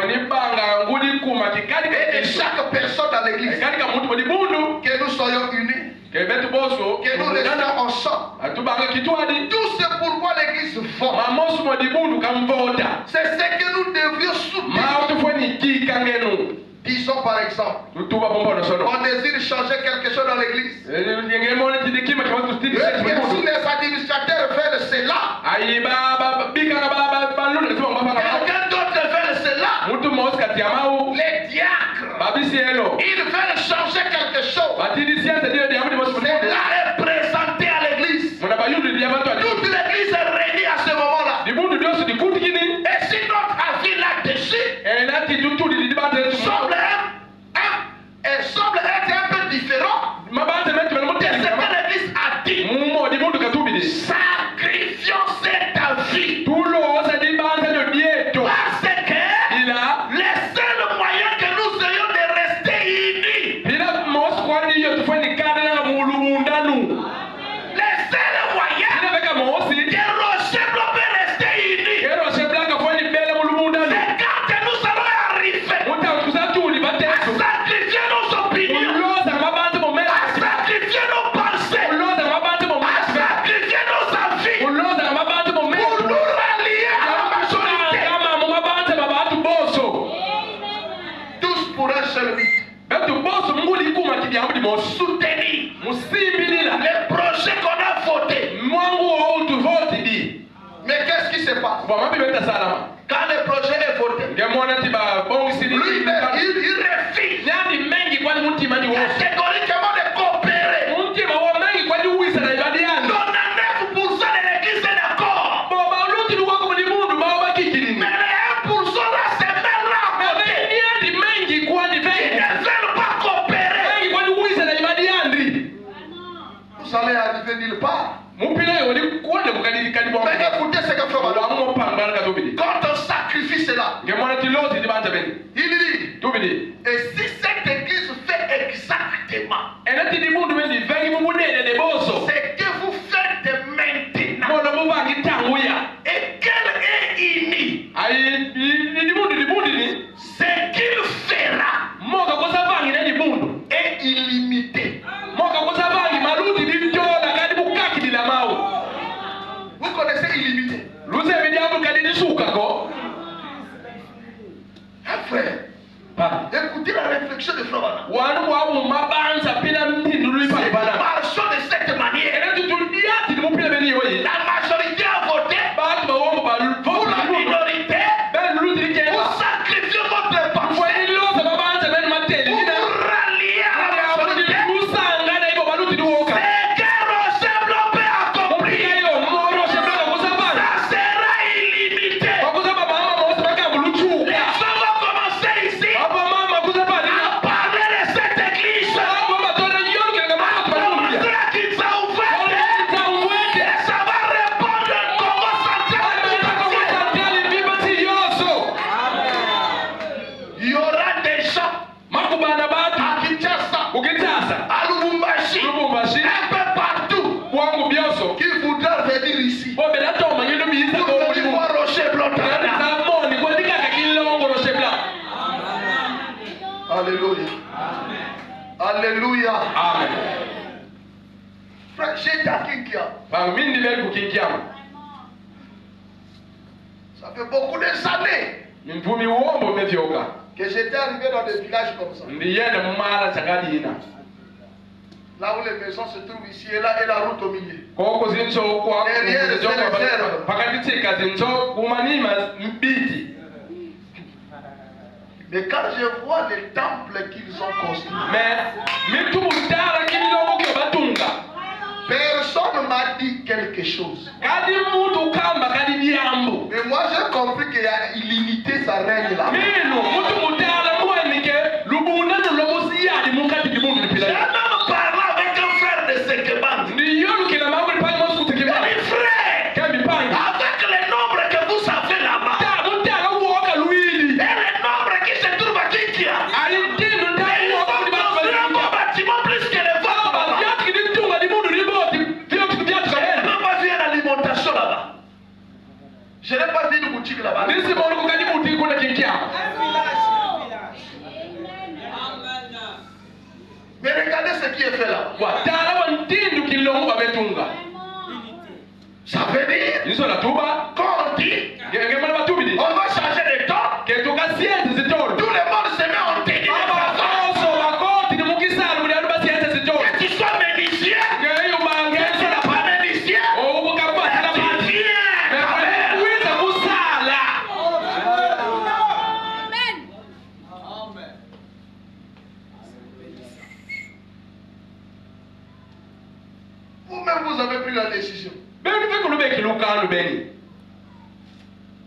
de chaque personne dans l'église. Que nous soyons unis. Que nous restions ensemble. Tout c'est pourquoi l'église vote. C'est ce que nous devrions soutenir. Disons par exemple, on désire changer quelque chose dans l'église. Bien sûr, les administrateurs veulent cela. Quelqu'un d'autre veut cela. Les diacres, ils veulent changer quelque chose. Cela est présenté à l'église. Toute l'église est réunie à ce moment-là. Et si notre avis là-dessus semble être un peu différent de ce que l'église a dit, sacrifions cet avis. Parce que le seul moyen que nous ayons de rester unis, le seul moyen que Rocher peut rester unis, c'est quand nous allons arriver à sacrifier nos opinions, à sacrifier nos pensées, à sacrifier nos avis, pour nous rallier à la majorité. Tous pour un seul but. Soutenir les projets qu'on a votés. Mais qu'est-ce qui se passe? Quand le projet est voté, lui, il refuse catégoriquement de coopérer. 99% de l'église est d'accord. Mais les 1% là, c'est même là à côté. Ils ne veulent pas coopérer. Vous allez arriver nulle part. Mais écoutez ce que fait Madame. Quand on sacrifie cela, il dit, et si cette église fait exactement ce que vous faites maintenant, et qu'elle est unie, ce qu'il fera est illimité. Vous connaissez illimité? Frère, écoutez la affection de frère. C'est marchons de cette manière. La majorité a voté pour la minorité. Vous sacrifiez votre pensée. Vous ralliez à la majorité. C'est que Rocher Blanc peut accomplir. Ça sera illimité. Les gens vont commencer ici à parler de cette église. Ça va répondre au Congo central. Il y aura des gens à Kinshasa, à Lubumbashi, un peu partout qui voudront venir ici pour venir voir Rocher Blanc. Alléluia. Alléluia. Amen. Frère, j'étais à Kinkia. Ça fait beaucoup d'années que j'étais arrivé dans des villages comme ça. Là où les maisons se trouvent ici et là et la route au milieu. Mais quand je vois les temples qu'ils ont construits, personne ne m'a dit quelque chose. Mais moi j'ai compris qu'il y a illimité, ça règne là. J'ai même parlé avec un frère de Sekeban. Il dit frère, avec le nombre que vous savez là-bas, et le nombre qui se trouve à Kinkia, ils ont construit un beau bâtiment plus que les vôtres là-bas. Je n'ai même pas vu une alimentation là-bas. Je n'ai pas vu une boutique là-bas. Mais regardez ce qui est fait là. Ça veut dire quand on dit on va changer de temps, tout le monde se met en tenue. Que tu sois menuisier, que tu ne sois pas menuisier, tu viens. Vous-même, vous avez pris la décision. Il ne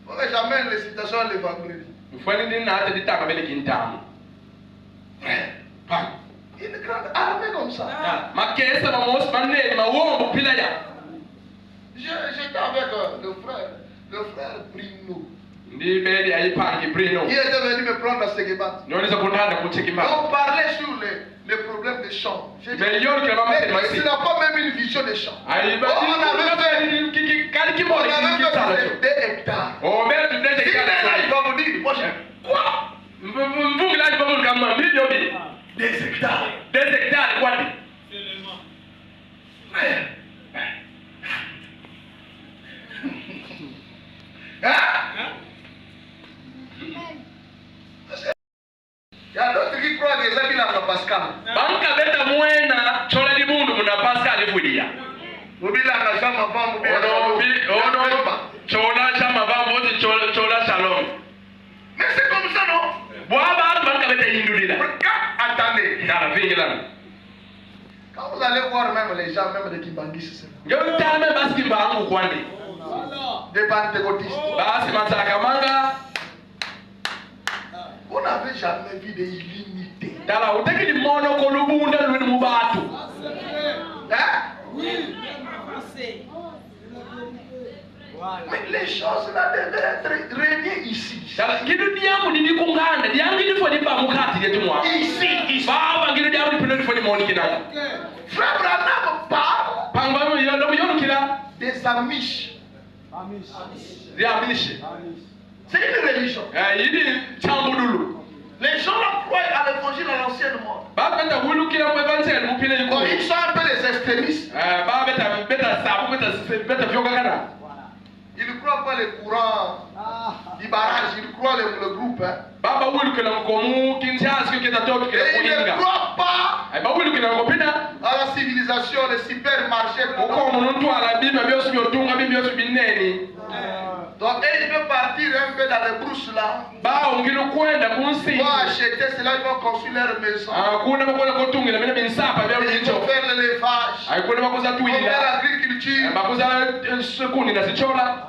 faut jamais une récitation à l'évangile. Une grande armée comme ça. J'étais avec le frère Bruno. Il était venu me prendre à Sekebat. On parlait sur les problèmes des champs. Mais il n'a pas même une vision des champs. On avait fait 2 hectares. Il va vous dire, moi quoi 2 hectares. 2 hectares, quoi? Il y a d'autres qui croient que les amis là Pascal. Mais c'est comme ça, non? Attendez. Quand vous allez voir même les gens, même des Kibangi, c'est ça. Des pentecôtistes. Vous n'avez jamais vu des illimités. Hein? Mais les choses là devaient être régnées ici. Ici. Frère Branham parle des Amish. C'est une religion. Les gens croient à l'évangile à l'ancienne mode. Ils sont un peu les extrémistes. Ils ne croient pas les courants Il barrage, il croit le groupe. Hein. Baba wulu kena mkomu kinsiasi kyo kitatoki kena Et il ne kuninga. croit pas Baba wulu kena mkopina. à la civilisation, les supermarchés. Uko munu ala bima byosu byotunga byosu bineni. Donc il peut partir un peu dans les brousses là. Ba ungilo kwenda kunsi. Ils vont acheter cela, ils vont construire leur maison. Kuna bakona kotungira mina binsapa bya Ils bicho. vont faire l'élevage. Ay kuna bakuza Ils vont faire tuila. l'agriculture. Bakuza sekuni na sichola.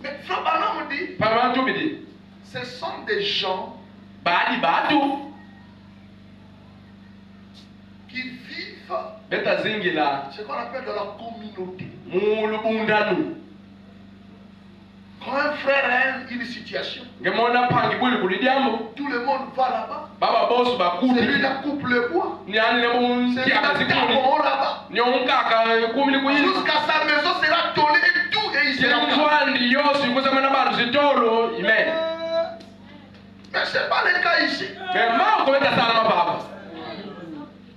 Mais Frère Branham dit, Pamantu bidi. ce sont des gens Badi batu. qui vivent Beta zingila. ce qu'on appelle de la communauté. Mulubundanu. Quand un frère a une situation, Ngemona pangi buli kulidiamo. tout le monde va là-bas. Baba boss bakuti. Celui-là coupe le bois. Nyani na mun Celui-là kiaka tape sikuni. au là-bas. Nyonkaka kumili kuyiza. Jusqu'à sa maison sera tollée et tout, et il sera calme. Zilumzwandi yosi kusema na bantu zitolo amen. Mais ce n'est pas le cas ici. Ngema ukometa sana mababa.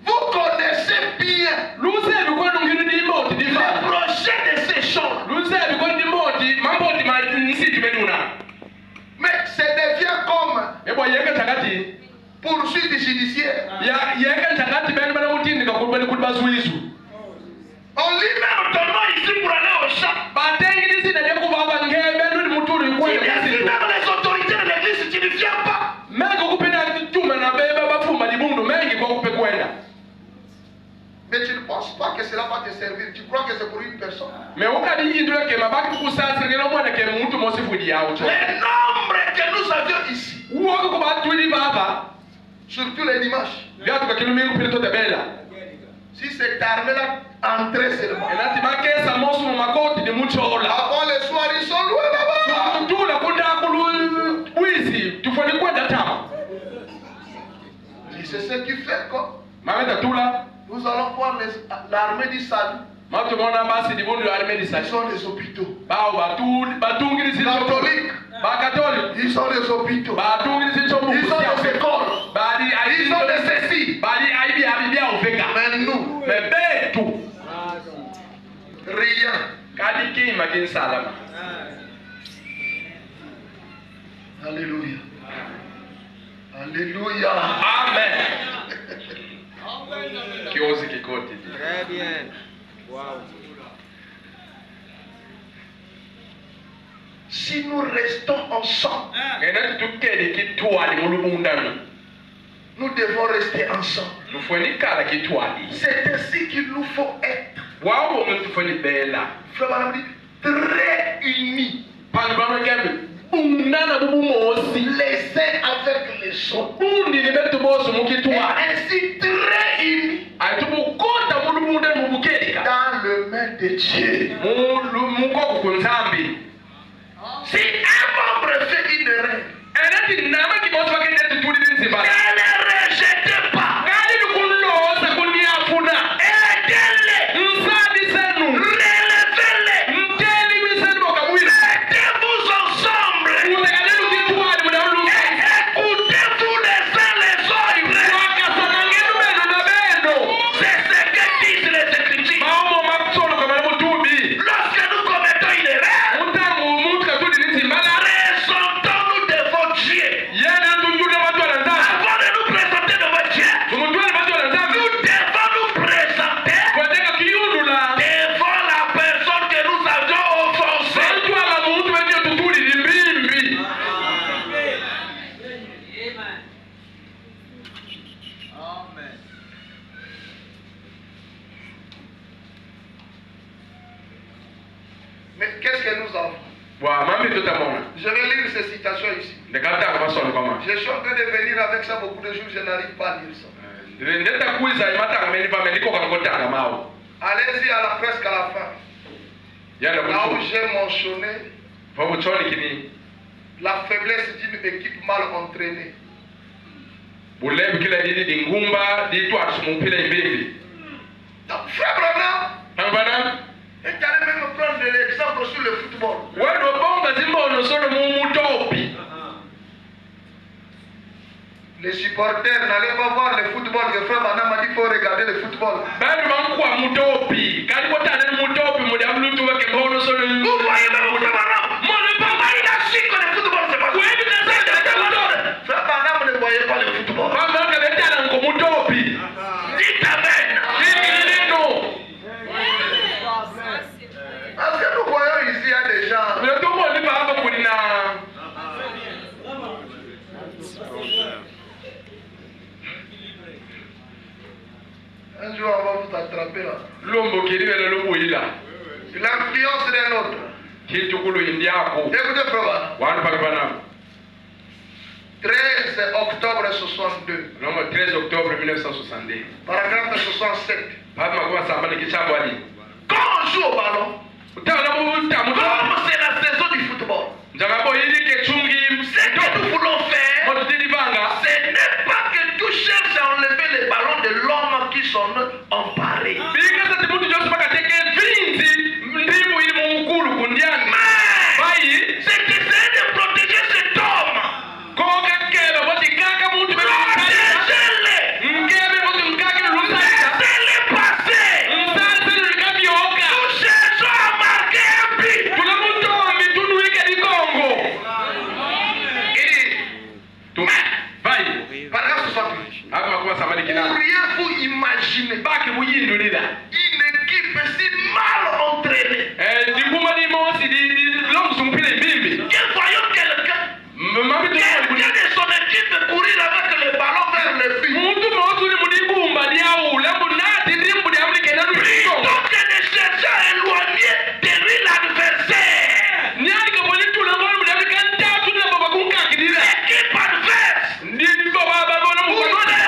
Vous connaissez bien Luze bikwenu ngini dimoti les difa. projets de ces gens. Luze bikwenu dimoti mamboti ma nisi timenuna. Mais ça devient comme Ebo yeke takati. poursuite judiciaire. Ya yeke takati beni bana mutindi kakubani kubazuizu. On lit même ton nom ici pour aller au champ. Batengi disi na deku baba ngebe nudi muturi Tu kwenda viens kasi. même les autorités de l'église, tu ne viens pas. Mengi kupenda tuma na beba bafuma libundu mengi kwa kupe kwenda. Mais tu ne penses pas que cela va te servir. Tu crois que c'est pour une personne. Mais ukadi indule ke mabaki kusasa ngelo mwana ke muntu mosifudi yawo cho. Les nombres que nous avions ici, Uwako kuba tuli baba. surtout les dimanches, Viatu kwa kilumi kupita tote bela. si cette armée-là entrait seulement. Enati makesa mosu mu makoti de muchola. Avant le soir, ils sont loin là-bas. Tutula kunda kulu wizi tufani kwenda tama. Et c'est ce qui fait que Mameta tula. nous allons voir l'armée du salut. Matu mona basi di bundu arme di Ils sasi. sont des hôpitaux. Bao batungiri Les sicho. catholiques, Ba catholique. ils sont des hôpitaux. Batungiri sicho mu. Ils ont des écoles. Badi Ils ont des ceci. Badi aibi abibia ofeka. Mais nous, Mais betu. rien. Kadi kima kin salama. Alléluia. Alléluia. Amen. Kiozi kikoti. Très bien. Wow. Si nous restons ensemble, Ngena tukeli kitwali mulubundana. nous devons rester ensemble. Tufuni kala kitwali. C'est ainsi qu'il nous faut être. Wawo muntu tufuni bela. Frère Branham dit, très unis. Pano bano kembe. Bundana bubu mosi. Les uns avec les autres. Bundi ni betu bosu Et mukitwali. ainsi très unis Atubu kota mulubundana mubukelika. dans le main de Dieu. Mukoko kunzambi. Si un membre fait une erreur, Enati nama kibosu wakende tutuli nzibala. ne le rejetez pas. Kali lukuloza kuniafuna. Aidez-les. Msadi senu. Relevez-les. Mteli misenu mokabwila. Mettez-vous ensemble. Mutekalelu kitwali mudaulu. Écoutez-vous les uns les autres. Wakasanangenu meno na beno. C'est ce que disent les Écritures. Maomo makusolo kama mutubi. Lorsque nous commettons une erreur, Mutangu muntu katuli nzimala. présentons-nous devant Dieu. Yene tunjule watu wanazama. Avant de nous présenter devant Dieu, Tumutwele watu wanazama. nous devons nous présenter Kwateka kiyundula. devant la personne que nous avions offensée. Watu ala muntu wenye tutuli limbimbi. Mais qu'est-ce que nous avons? Wa mami tutamona. Je vais lire ces citations ici. Ndekata kwa solo kama. Je suis en train de venir avec ça beaucoup de jours, je n'arrive pas à lire ça. Ndeta kuiza imatanga meni pa meniko kakotaka mao. Allez-y presque à la fin. Yanda Là où kutu. j'ai mentionné Fabu choni kini. la faiblesse d'une équipe mal entraînée. Bulebi kila didi dingumba ditu atsumumpila imbivi. Donc, Frère Branham Ambana. est allé même prendre l'exemple sur le football. Wendo bonga zimbono solo mumutopi. Les supporters n'allaient pas voir le football. Le frère Branham a dit qu'il faut regarder le football. Bado bankwa mutopi. Kali kotana mutopi mudamu lutu wake mbono solo. Vous voyez même frère Branham. Mone pamba Un jour, on va vous attraper là. L'homme qui est là. C'est l'influence d'un autre. Écoutez, frère. 13 octobre 62. 13 octobre 1962. Paragraphe 67. Quand on joue au ballon, comme c'est la saison du football, ce que nous voulons faire, ce n'est pas que tout cherche à enlever les ballons de l'homme qui sont emparés. C'est d'essayer de protéger cet homme. Pourriez-vous imaginer une équipe si mal entraînée? Quel voyons quelqu'un de son équipe courir avec le ballon vers le but. Plutôt que de chercher à éloigner de lui l'adversaire. L'équipe adverse. Ou le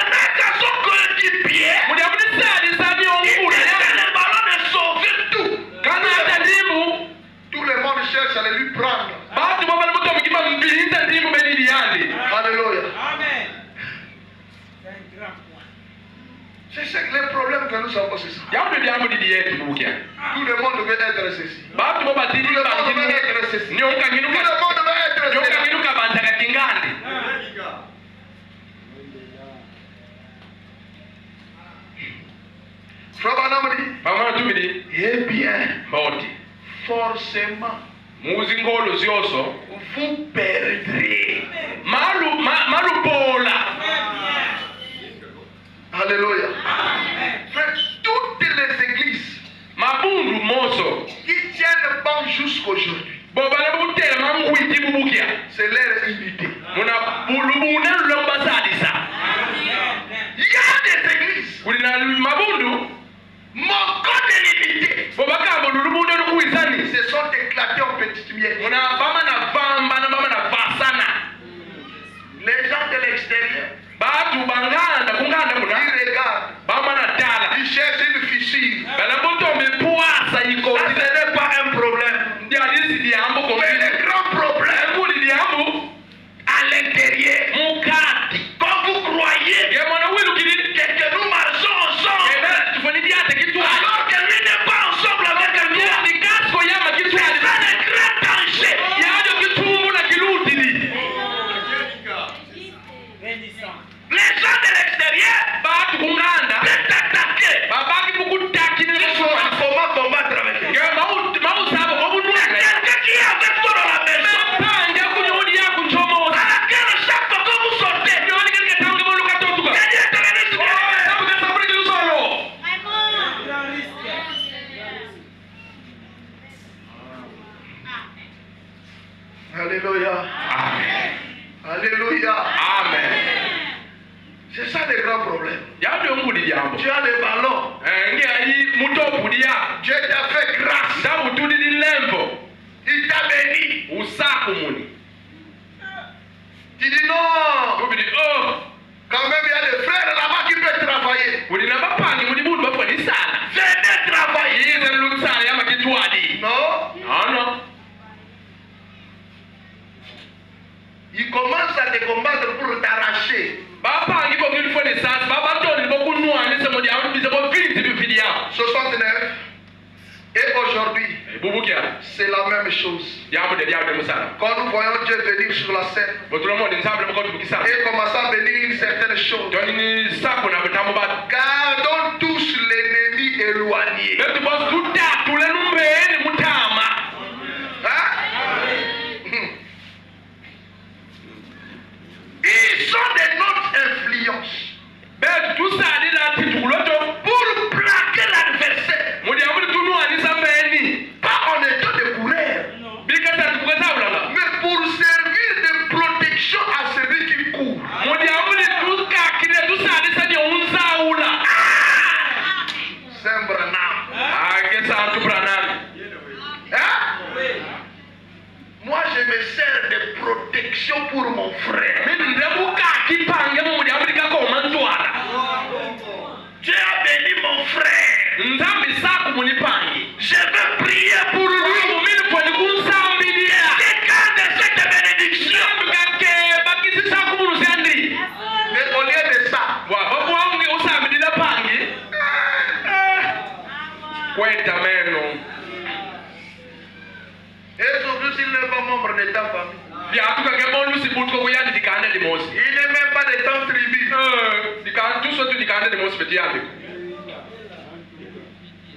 mec à son coéquipier. Il essaie le ballon de sauver tout. Tout le monde cherche à le lui prendre. Alléluia. Amen. C'est ça que le problème que nous avons, c'est ça. Tout le monde veut être ceci. Tout le monde veut être ceci. Tout le monde veut être ceci. Frère Branham dit, eh bien, forcément, vous perdrez. Alléluia. Frère, toutes les églises qui tiennent bon jusqu'aujourd'hui, c'est leur unité. Il y a des églises, manquant de l'unité, se sont éclatés en petites miettes. Les gens de l'extérieur, ils regardent, ils cherchent une fissure. Ça, ce n'est pas un problème. Mais le grand problème, à l'intérieur, quand vous croyez que nous marchons ensemble, alors que lui n'est pas ensemble avec nous, c'est ça le grand danger. Les gens de l'extérieur peuvent t'attaquer. Comment combattre avec eux? Quelqu'un qui est avec toi dans la maison, à laquelle chaque fois que vous sortez, alléluia. Alléluia. Amen. C'est ça le grand problème. Tu as le ballon. Dieu t'a fait grâce. Il t'a béni. Tu dis non. Quand même, il y a des frères là-bas qui peuvent travailler. Venez travailler. Non. Il commence à te combattre pour t'arracher. 69. Et aujourd'hui, c'est la même chose. Quand nous voyons Dieu venir sur la scène et commencer à venir une certaine chose, gardons tous l'ennemi éloigné. Ils sont de notre influence pour plaquer l'adversaire. Pas en état de coureur, mais pour servir de protection à celui qui court.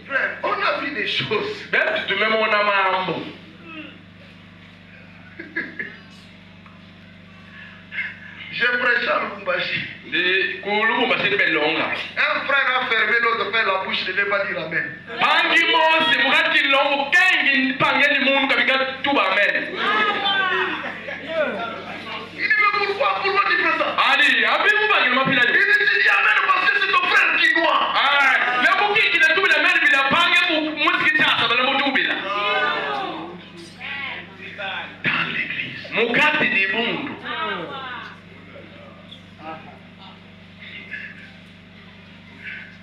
Frère, on a vu des choses. J'ai prêché à Lubumbashi. Un frère a fermé, l'autre fait la bouche, il ne devait pas dire amen. Il dit, mais pourquoi tu fais ça? Il dit amen parce que c'est ton frère qui doit. Dans l'église.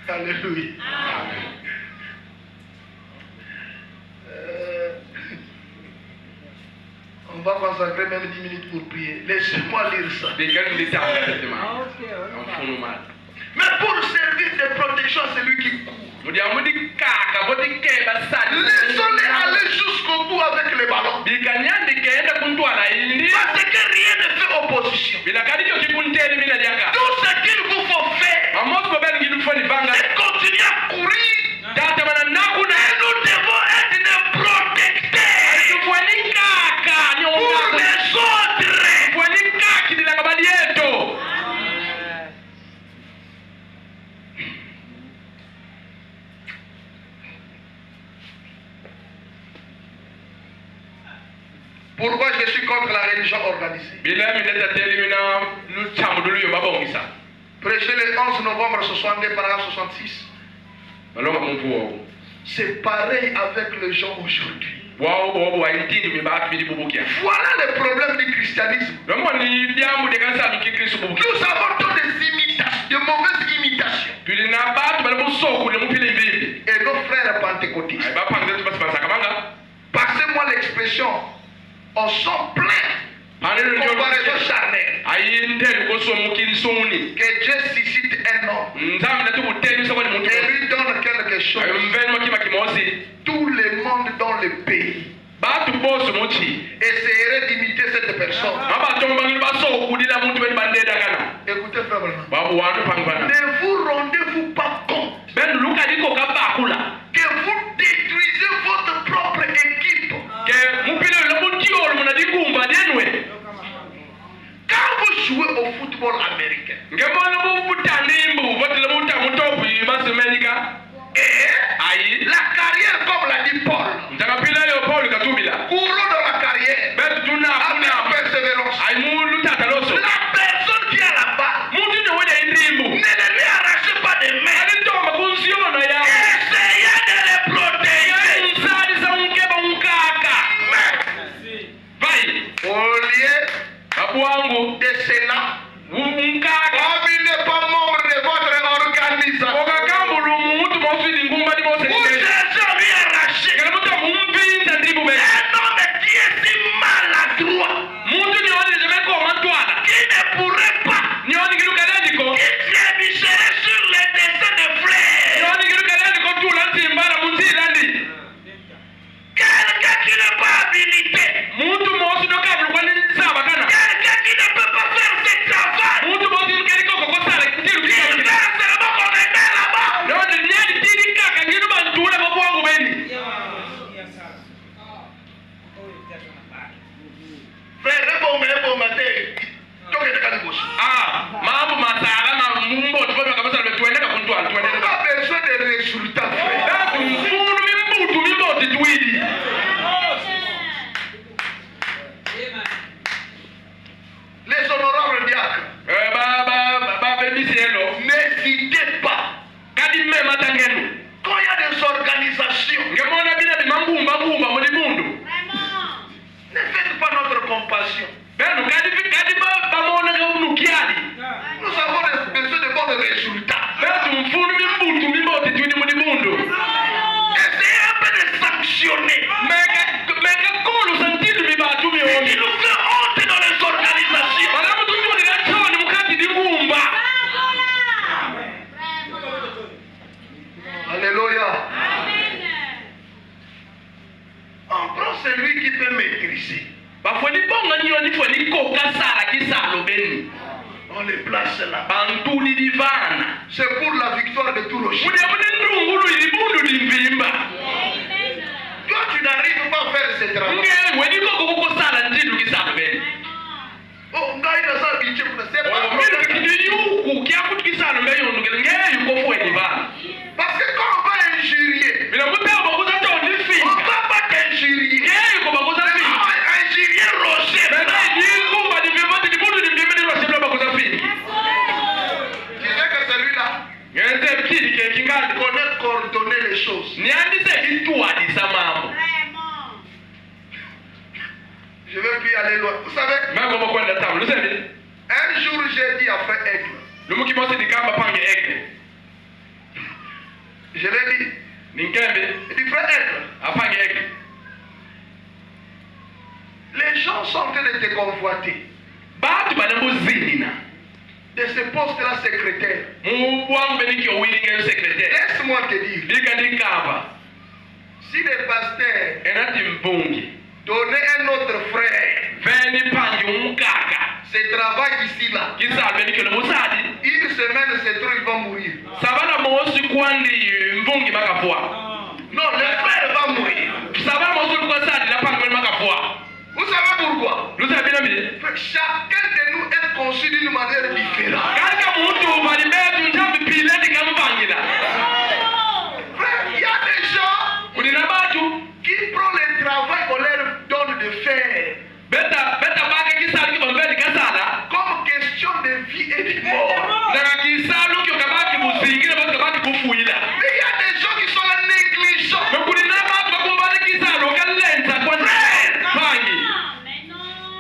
Alléluia. On va consacrer même 10 minutes pour prier. Laissez-moi lire ça. Mais pour servir de protection à celui qui court. Laissons-les aller jusqu'au bout avec les ballons. Parce que rien ne fait opposition. Tout ce qu'il vous faut faire, c'est continuer à courir. Et nous devons être des protecteurs pour les autres. Pourquoi je suis contre la religion organisée? Prêcher le 11 novembre 62, paragraphe 66. C'est pareil avec les gens aujourd'hui. Voilà le problème du christianisme. Nous avons tant des imitations, de mauvaises imitations. Et nos frères pentecôtistes, passez-moi l'expression, on s'en plaint. Comparaison charnelle. Que Dieu suscite un homme et lui donne quelque chose. Tout le monde dans le pays essayerait d'imiter cette personne. Écoutez, frère, ne vous rendez-vous pas compte que vous détruisez votre propre équipe? Quand vous jouez au football américain, et la carrière, comme l'a dit Paul, courons dans la carrière avec persévérance. La personne qui a la balle, ne lui arrachez pas des mains. Essayez de les protéger. Au lieu de cela, comme il n'est pas membre de votre organisation, vous cherchez à lui arracher. Un homme qui est si maladroit, qui ne pourrait pas, qui trébucherait sur les dessins de fleurs. Quelqu'un qui n'est pas habilité, quelqu'un qui ne peut pas faire ce travail, il verse seulement qu'on est là-bas. Frère, on a besoin de résultats, frère. Les honorables diacres, n'hésitez pas. Quand il y a des organisations, ne faites pas notre compassion. Nous avons besoin de bons résultats. Essayez un peu de sanctionner. Il nous fait honte dans les organisations. Alléluia. On prend celui qui peut maîtriser. On les place là. c'est pour la victoire de tout rocher. Toi, tu n'arrives pas à faire ce travail. Oh, parce que quand on va injurier, on ne va pas t'injurier. Injurier rocher. Tu sais que celui-là connaît coordonner les choses. Je ne vais plus aller loin. Vous savez, un jour j'ai dit après aigle. Je l'ai dit. Il dit frère aigle. Les gens sont en train de te convoiter. De ce poste-là secrétaire. Laisse-moi te dire. Si les pasteurs donnaient un autre frère ce travail ici-là, une semaine, c'est trop, il va mourir. Non, le frère va mourir. Vous savez pourquoi? Chacun de nous est conçu d'une manière différente. Frère, il y a des gens qui prennent le travail qu'on leur donne de faire comme question de vie et de mort. Mais il y a des gens qui sont négligents.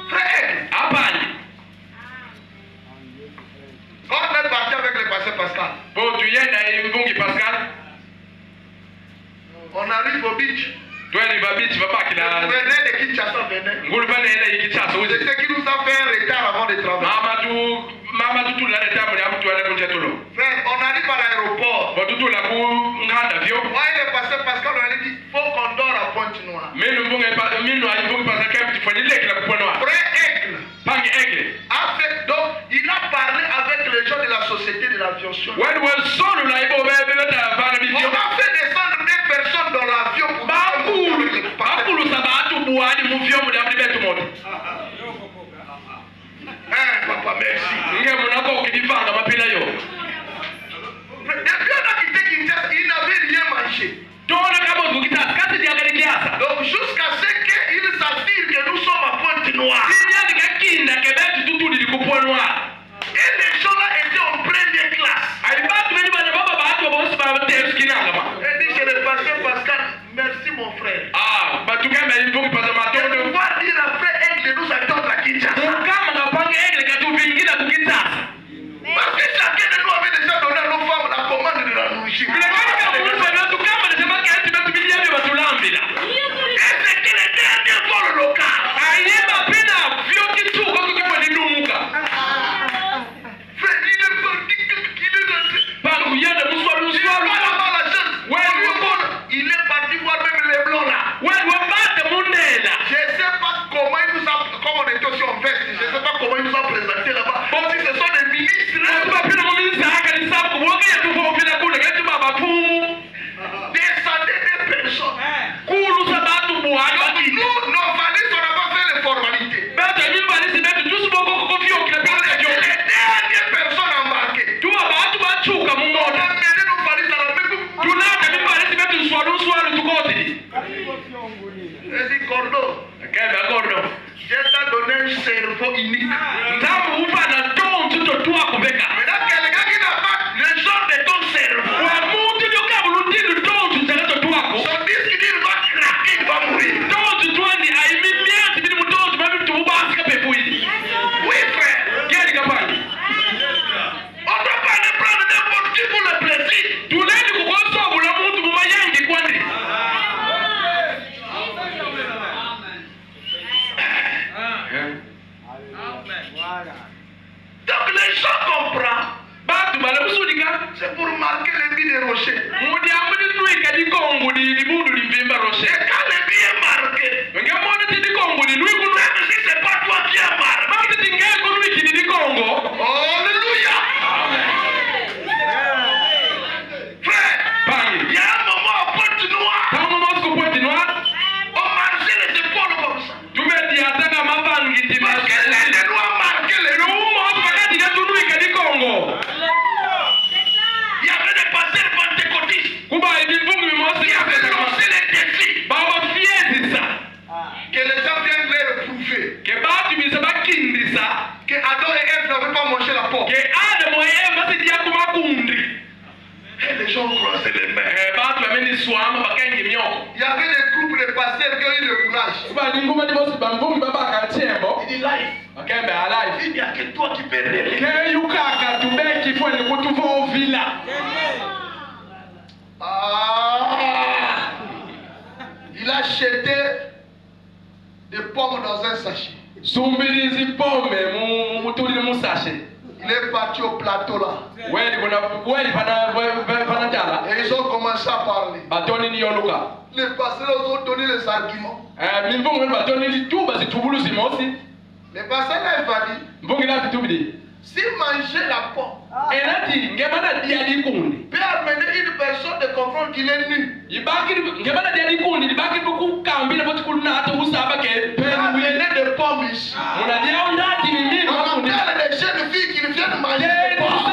Frère, on est parti avec le pasteur Pascal. On arrive au beach. Le venait de Kinshasa venait. C'est ce qui nous a fait un retard avant de travailler. Frère, on arrive à l'aéroport. Ouais, le pasteur Pascal on a dit faut qu'on dort à Pointe-Noire. Frère Aigle. Donc, il a parlé avec les gens de la société de l'aviation. On a fait descendre des personnes dans l'avion pour papa, merci. Depuis on a quitté Kinshasa, il n'avait rien mangé. Donc jusqu'à ce qu'il s'assure que nous sommes à Pointe-Noire. Et les gens là étaient en première classe. Et dit, je le pasteur Pascal, merci mon frère. De pouvoir dire à frère Aigle de nous attendre à Kinshasa. Parce que chacun de nous avait déjà donné à nos femmes la commande de la nourriture. Et c'était le dernier vol local. Frère, il est parti, il est parti voir même les blancs là. Je ne sais pas comment il nous a, comme on était aussi en veste, je ne sais pas comment il nous a présenté là-bas. Bon, si ce sont des ministres, descendez des personnes. Donc nous, nos valises, on n'a pas fait les formalités. On était les dernières personnes embarquées. On a mené nos valises à la maison. J'ai dit Cordo, je t'ai donné un cerveau unique. Maintenant, quelqu'un qui n'a pas le genre de ton cerveau, son disque dit il va craquer, il va mourir. Oui, frère. On ne doit pas le prendre n'importe qui pour le plaisir. Donc les gens comprennent. C'est pour marquer le but des rochers. Et quand le but est marqué, même si ce n'est pas toi qui as marqué. Alléluia. Akembe alive. Il n'y a que toi qui peux relever. Ke yukaka tubeki fwe ni kutuva ovila. Il a jeté des pommes dans un sachet. Sumbirizi pombe mutuli mu sachet. Il est parti au plateau là. Weli pana jala. Et ils ont commencé à parler. Batoni ni yoluka. Les pasteurs ont donné les arguments. Mvungu batoni ni tuba zitubulu zimosi. Les pasteurs là, il va dire. Mvungu na vitubidi. Si manger la pomme Enati ngemana diadi kundi. peut amener une personne de comprendre qu'il est nu. Ibaki ngemana diadi kundi ibaki buku kambi na botu kuluna hata usaba ke Amener des pommes ici. Muna dia ondati ni mimi On appelle des jeunes filles qui viennent manger des pommes.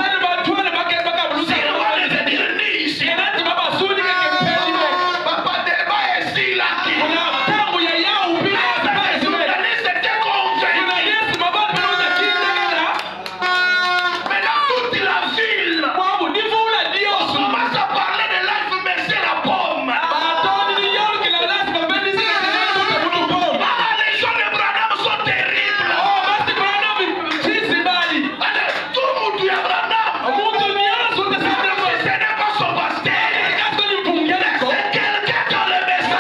Papa débat est ici là. Maintenant toute la ville commence à parler de life, mais c'est la pomme. Les gens de Branham sont terribles. Allez, tout le monde dit à Branham. Ce n'est pas son pasteur. C'est quelqu'un dans le message.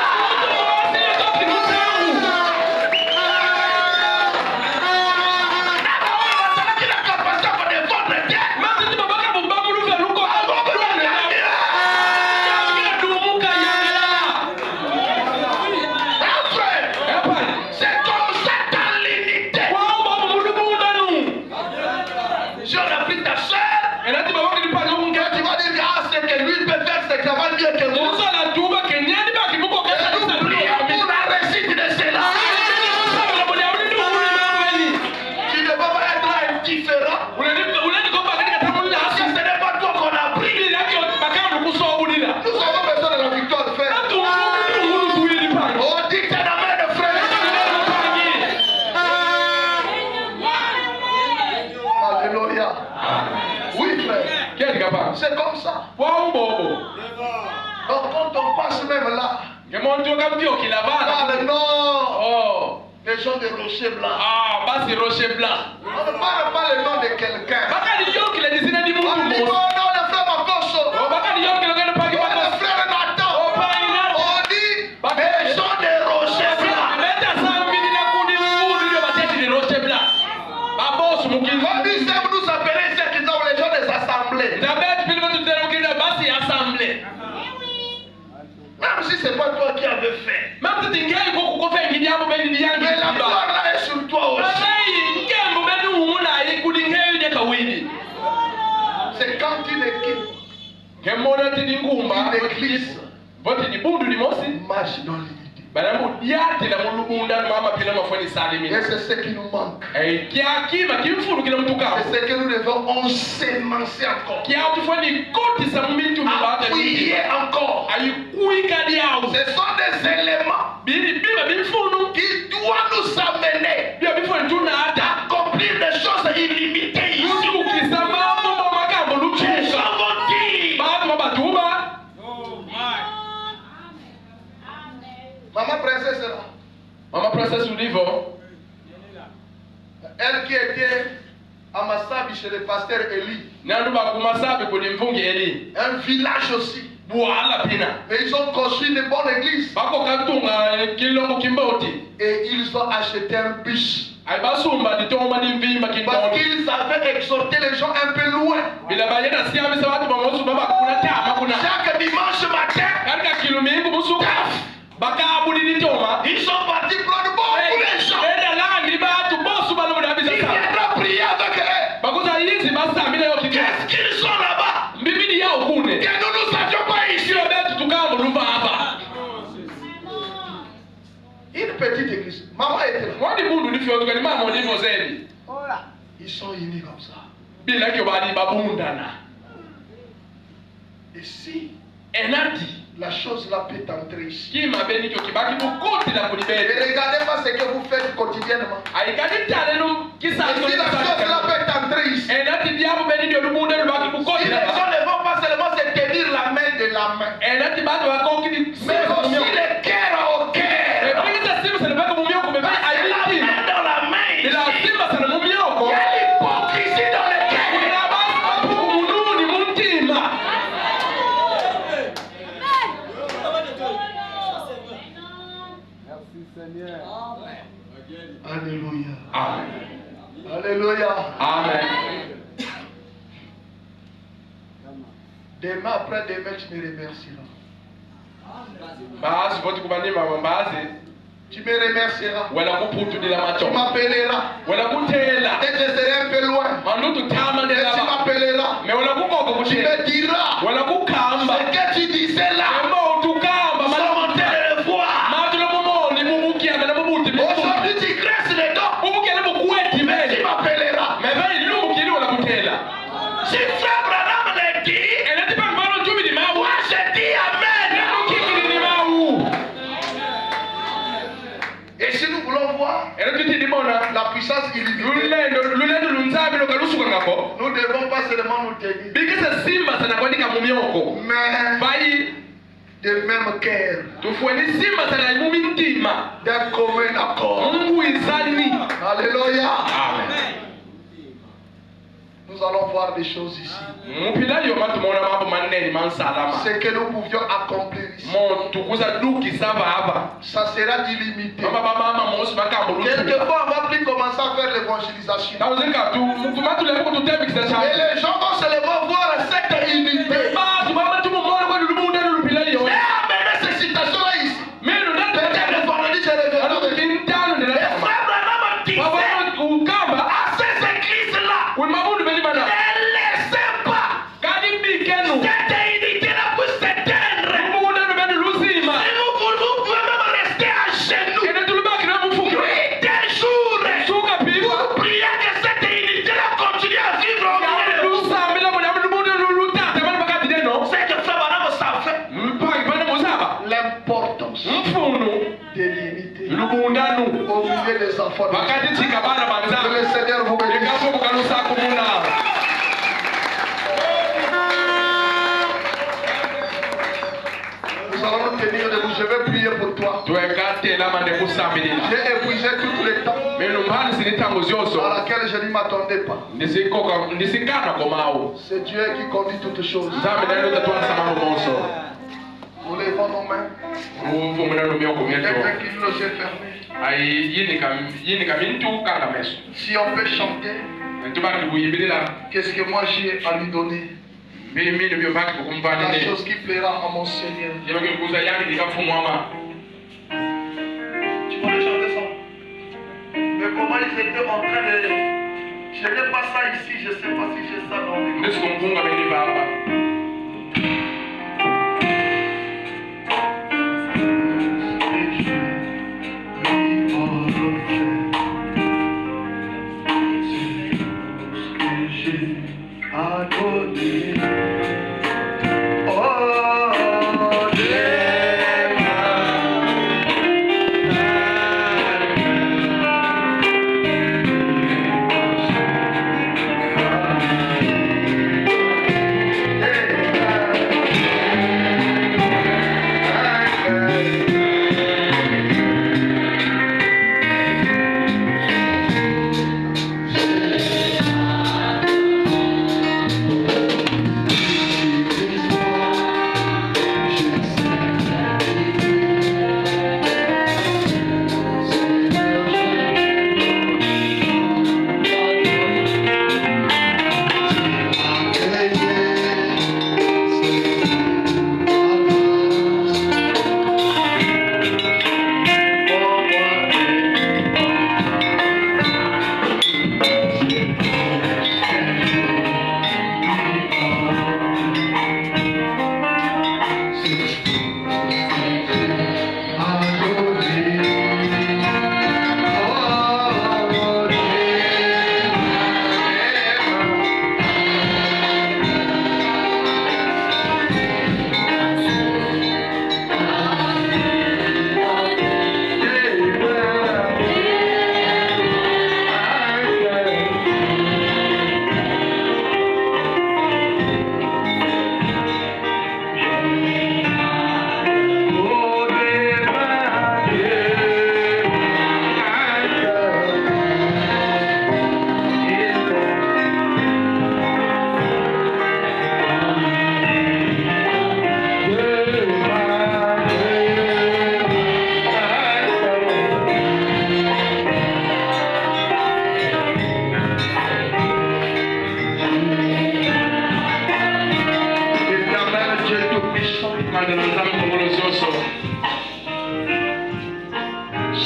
Qui a la capacité de défendre le tête. C'est comme ça dans l'unité. Si on a pris ta soeur, tu vas dire ah c'est que lui peut faire ce que ça va mieux que moi. Et nous prions pour la réussite de cela. Tu ne peux pas être indifférent. Si ce n'est pas toi qu'on a pris, nous avons besoin de la victoire de frère. Oh, dis que t'es la main de frère. Alléluia. Oui, frère. C'est comme ça. Donc, quand on passe même là, non, Oh, les gens de Rocher Blanc. basi rocher blanc. On ne parle pas le nom de quelqu'un. Bakali yoki la disina di On mungu dit, oh mosi. non, le frère Makoso. Bakali yoki la gana pagi Oh, bako. le frère Nathan. On dit, les gens de Rocher Blanc. Beta sambi ni na kudi mungu ndio bateti ni rocher blanc. Babos mukivu. On dit, c'est vous nous appelez ceux qui ont les gens des assemblées. Zabet pili batu tena mukida basi assemblée. Même si c'est pas toi qui avais fait. Même si tingeli ko ko fe ngidi abo beni di yangi. Mais la gloire là est sur toi aussi. Ngembo beni umuna ikudi ngeyo ne kawini. C'est quand une équipe, Ngemona tidi ngumba. une église Boti ni bundu ni mosi. marche dans l'unité. Banamu diati la mulubunda mama pila mafoni salimi. Et c'est ce qui nous manque. Kia kima kimfuru kila mtu kao. C'est ce que nous devons ensemencer encore. Kia tufani koti sa mmintu mbata. Appuyer encore. Ayikuika diao. Ce sont des éléments Biba bimfunu. qui doivent nous amener Biba bimfunu tuna hata. à accomplir des choses illimitées ici. Mungu kisama mambo makambo Les luchusa. gens vont dire, Baatu mabatuba. maman princesse est là. Mama princess ulivo. Elle qui était à Massabi chez le pasteur Eli. Nandu bakumasabi kuni mvungi eli. Un village aussi. Buala pina. Mais ils ont construit une bonne église. Bako katunga kilongo kimboti. Et ils ont acheté un bus. Ay basumba ditoma ni mvimba Parce kindono. qu'ils avaient exhorté les gens un peu loin. Bila bayena siya bisa watu bamosu baba kuna tama kuna. Chaque dimanche matin, Katika kilomingu musuka. Baka abudi ditoma. ils sont partis prendre beaucoup de gens. Eda langi batu bosu balo Ils mudabisa sa. viendront prier avec eux. Bakuza yizi basa mina yo kitu. Qu'est-ce qu'ils sont là-bas? Mbibidi ya ukune. Que nous ne savions pas ici. Sio betu tukambo luva hapa. Une petite église. Maman était là. Wadi bundu nifyo tukani mama olivo zeni. Ils sont unis comme ça. Bila kyo badi babundana. Et si Enati. la chose là peut entrer ici. Kima beni kyo kibaki bukoti la Ne kunibete. regardez pas ce que vous faites quotidiennement. Aikadi tale no kisa Et si la chose là peut entrer ici. Enati diabo beni ndio lubunde lubaki Si bukoti les la. gens ne vont pas seulement se tenir la main de la main, Enati bado wako kidi. mais aussi le cœur au cœur. Pesa simu sana baka mumio kumebeba La aiditi. main dans la main. Bila ici. simba sana Demain, après-demain, tu me remercieras. Tu me remercieras. Tu m'appelleras. Peut-être je serai un peu loin. Mais tu m'appelleras. Tu me diras ce que tu disais là. Aujourd'hui, tu graisses les dents. Mais tu m'appelleras. Si frère Branham l'a dit, moi je dis Amen. Et si nous voulons voir la puissance illimitée, nous ne devons pas seulement nous tenir, mais de même cœur, d'un commun accord. Alléluia. Nous allons voir des choses ici. Ce que nous pouvions accomplir ici, ça sera illimité. Quelquefois, on va plus commencer à faire l'évangélisation. Et les gens vont seulement voir cette unité. Et amener ces citations-là ici. Peut-être le vendredi, je reviendrai. Les frères Branham disaient à ces églises-là, ne laissez pas cette unité-là puisse s'éteindre. Si vous pouvez même rester à genoux, nuit et jour, pour prier que cette unité-là continue à vivre au milieu de vous. C'est que frère Branham savait l'importance de l'unité au milieu des enfants de Dieu. Que le Seigneur vous bénisse. Nous allons nous tenir debout. Je vais prier pour toi. J'ai épuisé tout le temps à laquelle je ne m'attendais pas. C'est Dieu qui conduit toutes choses. Nous levons nos mains. Quelqu'un qui nous les yeux fermés. Si on peut chanter, qu'est-ce que moi j'ai à lui donner? La chose qui plaira à mon Seigneur. Tu vas le chanter ça? Mais comment ils étaient en train de... Je n'ai pas ça ici, je ne sais pas si j'ai ça dans les...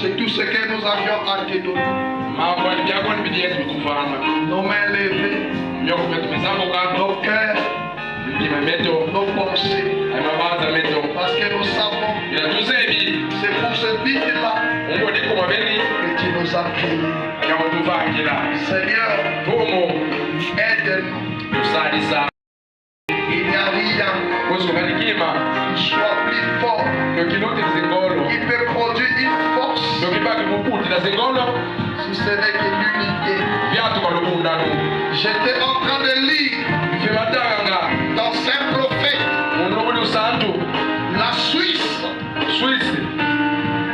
C'est tout ce que nous avions à te donner. Nos mains levées, nos cœurs, nos pensées. Parce que nous savons, c'est pour ce but-là que tu nous as créés. Seigneur, aide-nous. Il n'y a rien qui soit plus fort, qui peut produire une force, si ce n'est que l'unité. J'étais en train de lire dans Saint Prophète, la Suisse,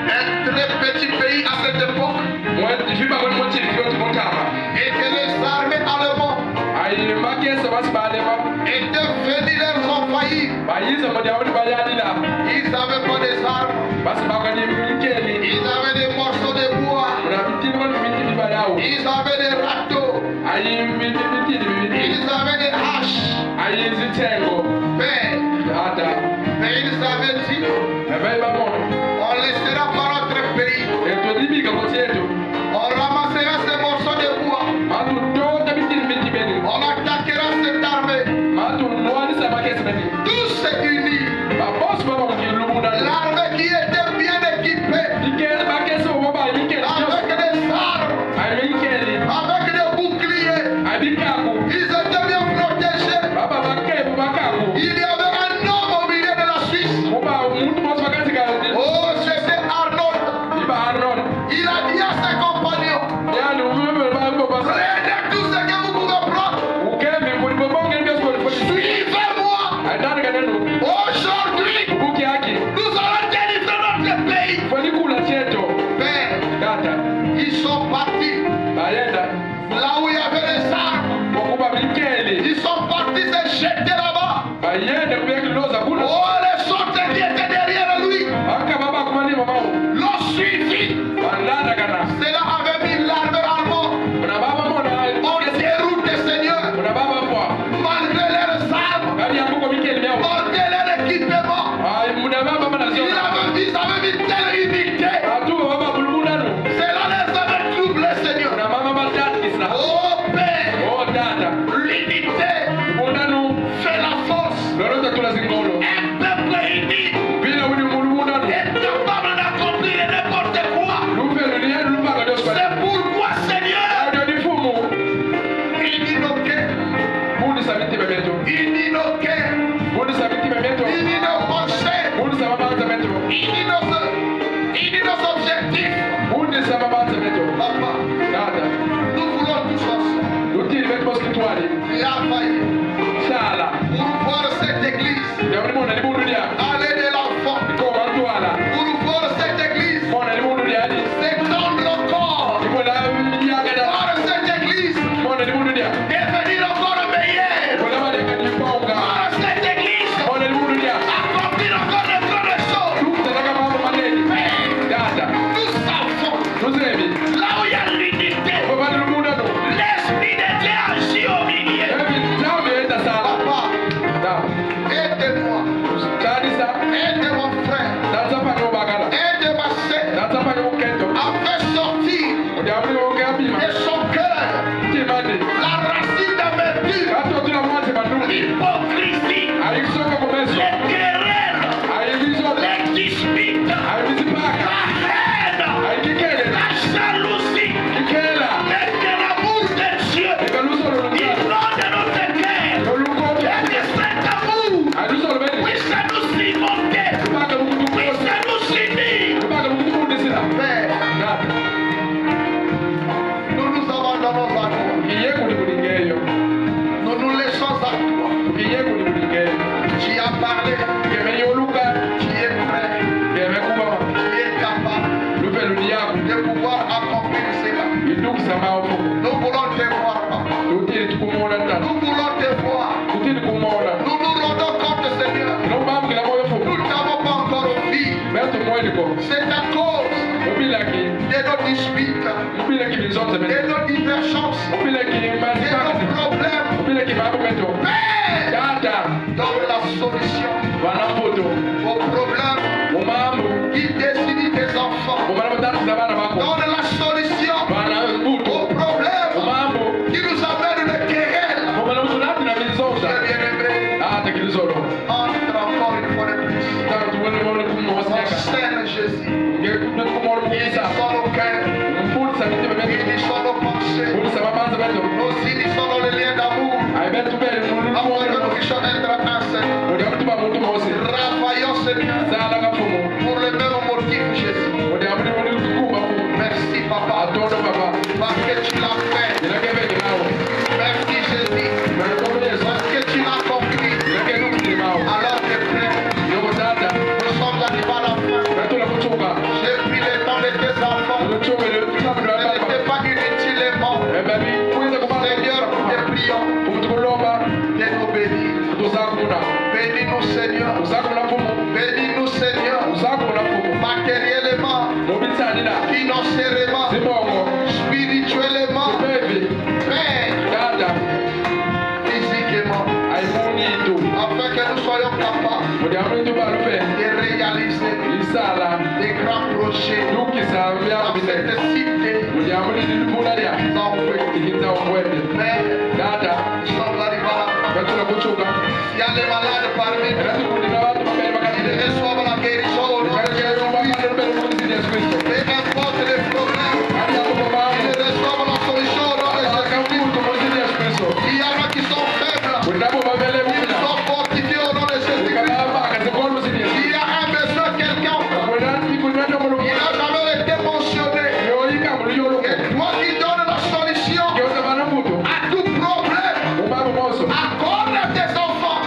un très petit pays à cette époque, et que les armées allemandes étaient venues les envahir. Ils n'avaient pas des armes, ils avaient des morceaux de bois, ils avaient des râteaux, ils avaient des haches. Mais ils avaient dit, on laissera pas notre pays, on ramassera ces morceaux de bois, on attaquera cette armée. Tous s'est unis. L'armée qui était bien équipée, avec des armes, avec des boucliers, ils étaient bien protégés. Il y avait un homme au milieu de la Suisse. Oh, c'était Arnold. Il a dit à ses compagnons, prenez tout ce que vous pouvez prendre, suivez-moi. Aujourd'hui, nous allons délivrer notre pays. Père, ils sont partis là où il y avait les armes. Ils sont partis se jeter là-bas. Oh, les sortes qui étaient derrière lui l'ont suivi. Cela avait mis l'armée allemande en déroute, Seigneur. Malgré leurs armes, malgré leur équipement, ils avaient mis telle unité. Cela les avait troublés, Seigneur. Oh Père, l'unité fait la force. Un peuple uni est capable d'accomplir n'importe quoi. C'est pourquoi, Seigneur, unis nos cœurs, unis nos cœurs, unis nos pensées, unis nos objectifs. Papa, nous voulons tous ensemble travailler pour voir cette église aller de l'enfant, pour voir cette église s'étendre encore, voir cette église devenir encore meilleure, voir cette église accomplir encore de grandes choses. Mais nous savons, là où il y a l'unité, l'Esprit de Dieu agit au milieu. Papa, aide-moi, aide mon frère, aide ma sœur à faire sortir de son cœur la racine d'amertume, l'hypocrisie, les querelles, les disputes, la haine, la jalousie, mais que l'amour de Dieu inonde notre cœur, et que cet amour puisse nous cimenter, puisse nous unir. Père, nous nous abandonnons à toi, nous nous laissons à toi. Tu as parlé, tu es prêt, tu es capable de pouvoir accomplir cela. Nous voulons te voir, Papa. Nous voulons te voir. Nous nous rendons compte, Seigneur, nous n'avons pas encore envie. C'est à cause de nos disputes, de nos divergences, de nos problèmes. Père, donne la solution. Entre encore une fois de plus. Enseigne Jésus. Guide son nos cœurs. Guide son nos pensées. Nos unissons dans le lien d'amour. Afin que nous puissions être un Seigneur. Travaillons Seigneur. Pour le même motif Jésus. Merci Papa. Parce que tu l'as fait. Merci Jésus. Parce que tu l'as compris. Alors que frère, nous sommes arrivés à la fin. J'ai pris le temps de tes enfants. Ce n'était pas inutilement. Seigneur, nous te prions de nous bénir. Bénis-nous Seigneur. Bénis-nous Seigneur. Matériellement, financièrement, spirituellement, Père, physiquement, afin que nous soyons capables de réaliser des grands projets dans cette cité. Père, nous sommes arrivés à la fin. Il y a des malades parmi nous. Ils reçoivent la guérison au nom de Jésus. Et n'importe les problèmes, ils reçoivent la solution au nom de Jésus. Il y en a qui sont faibles. Ils sont fortifiés au nom de Jésus. Il y a un besoin, quelqu'un. Il n'a jamais été mentionné. Et toi qui donnes la solution à tout problème, accorde à tes enfants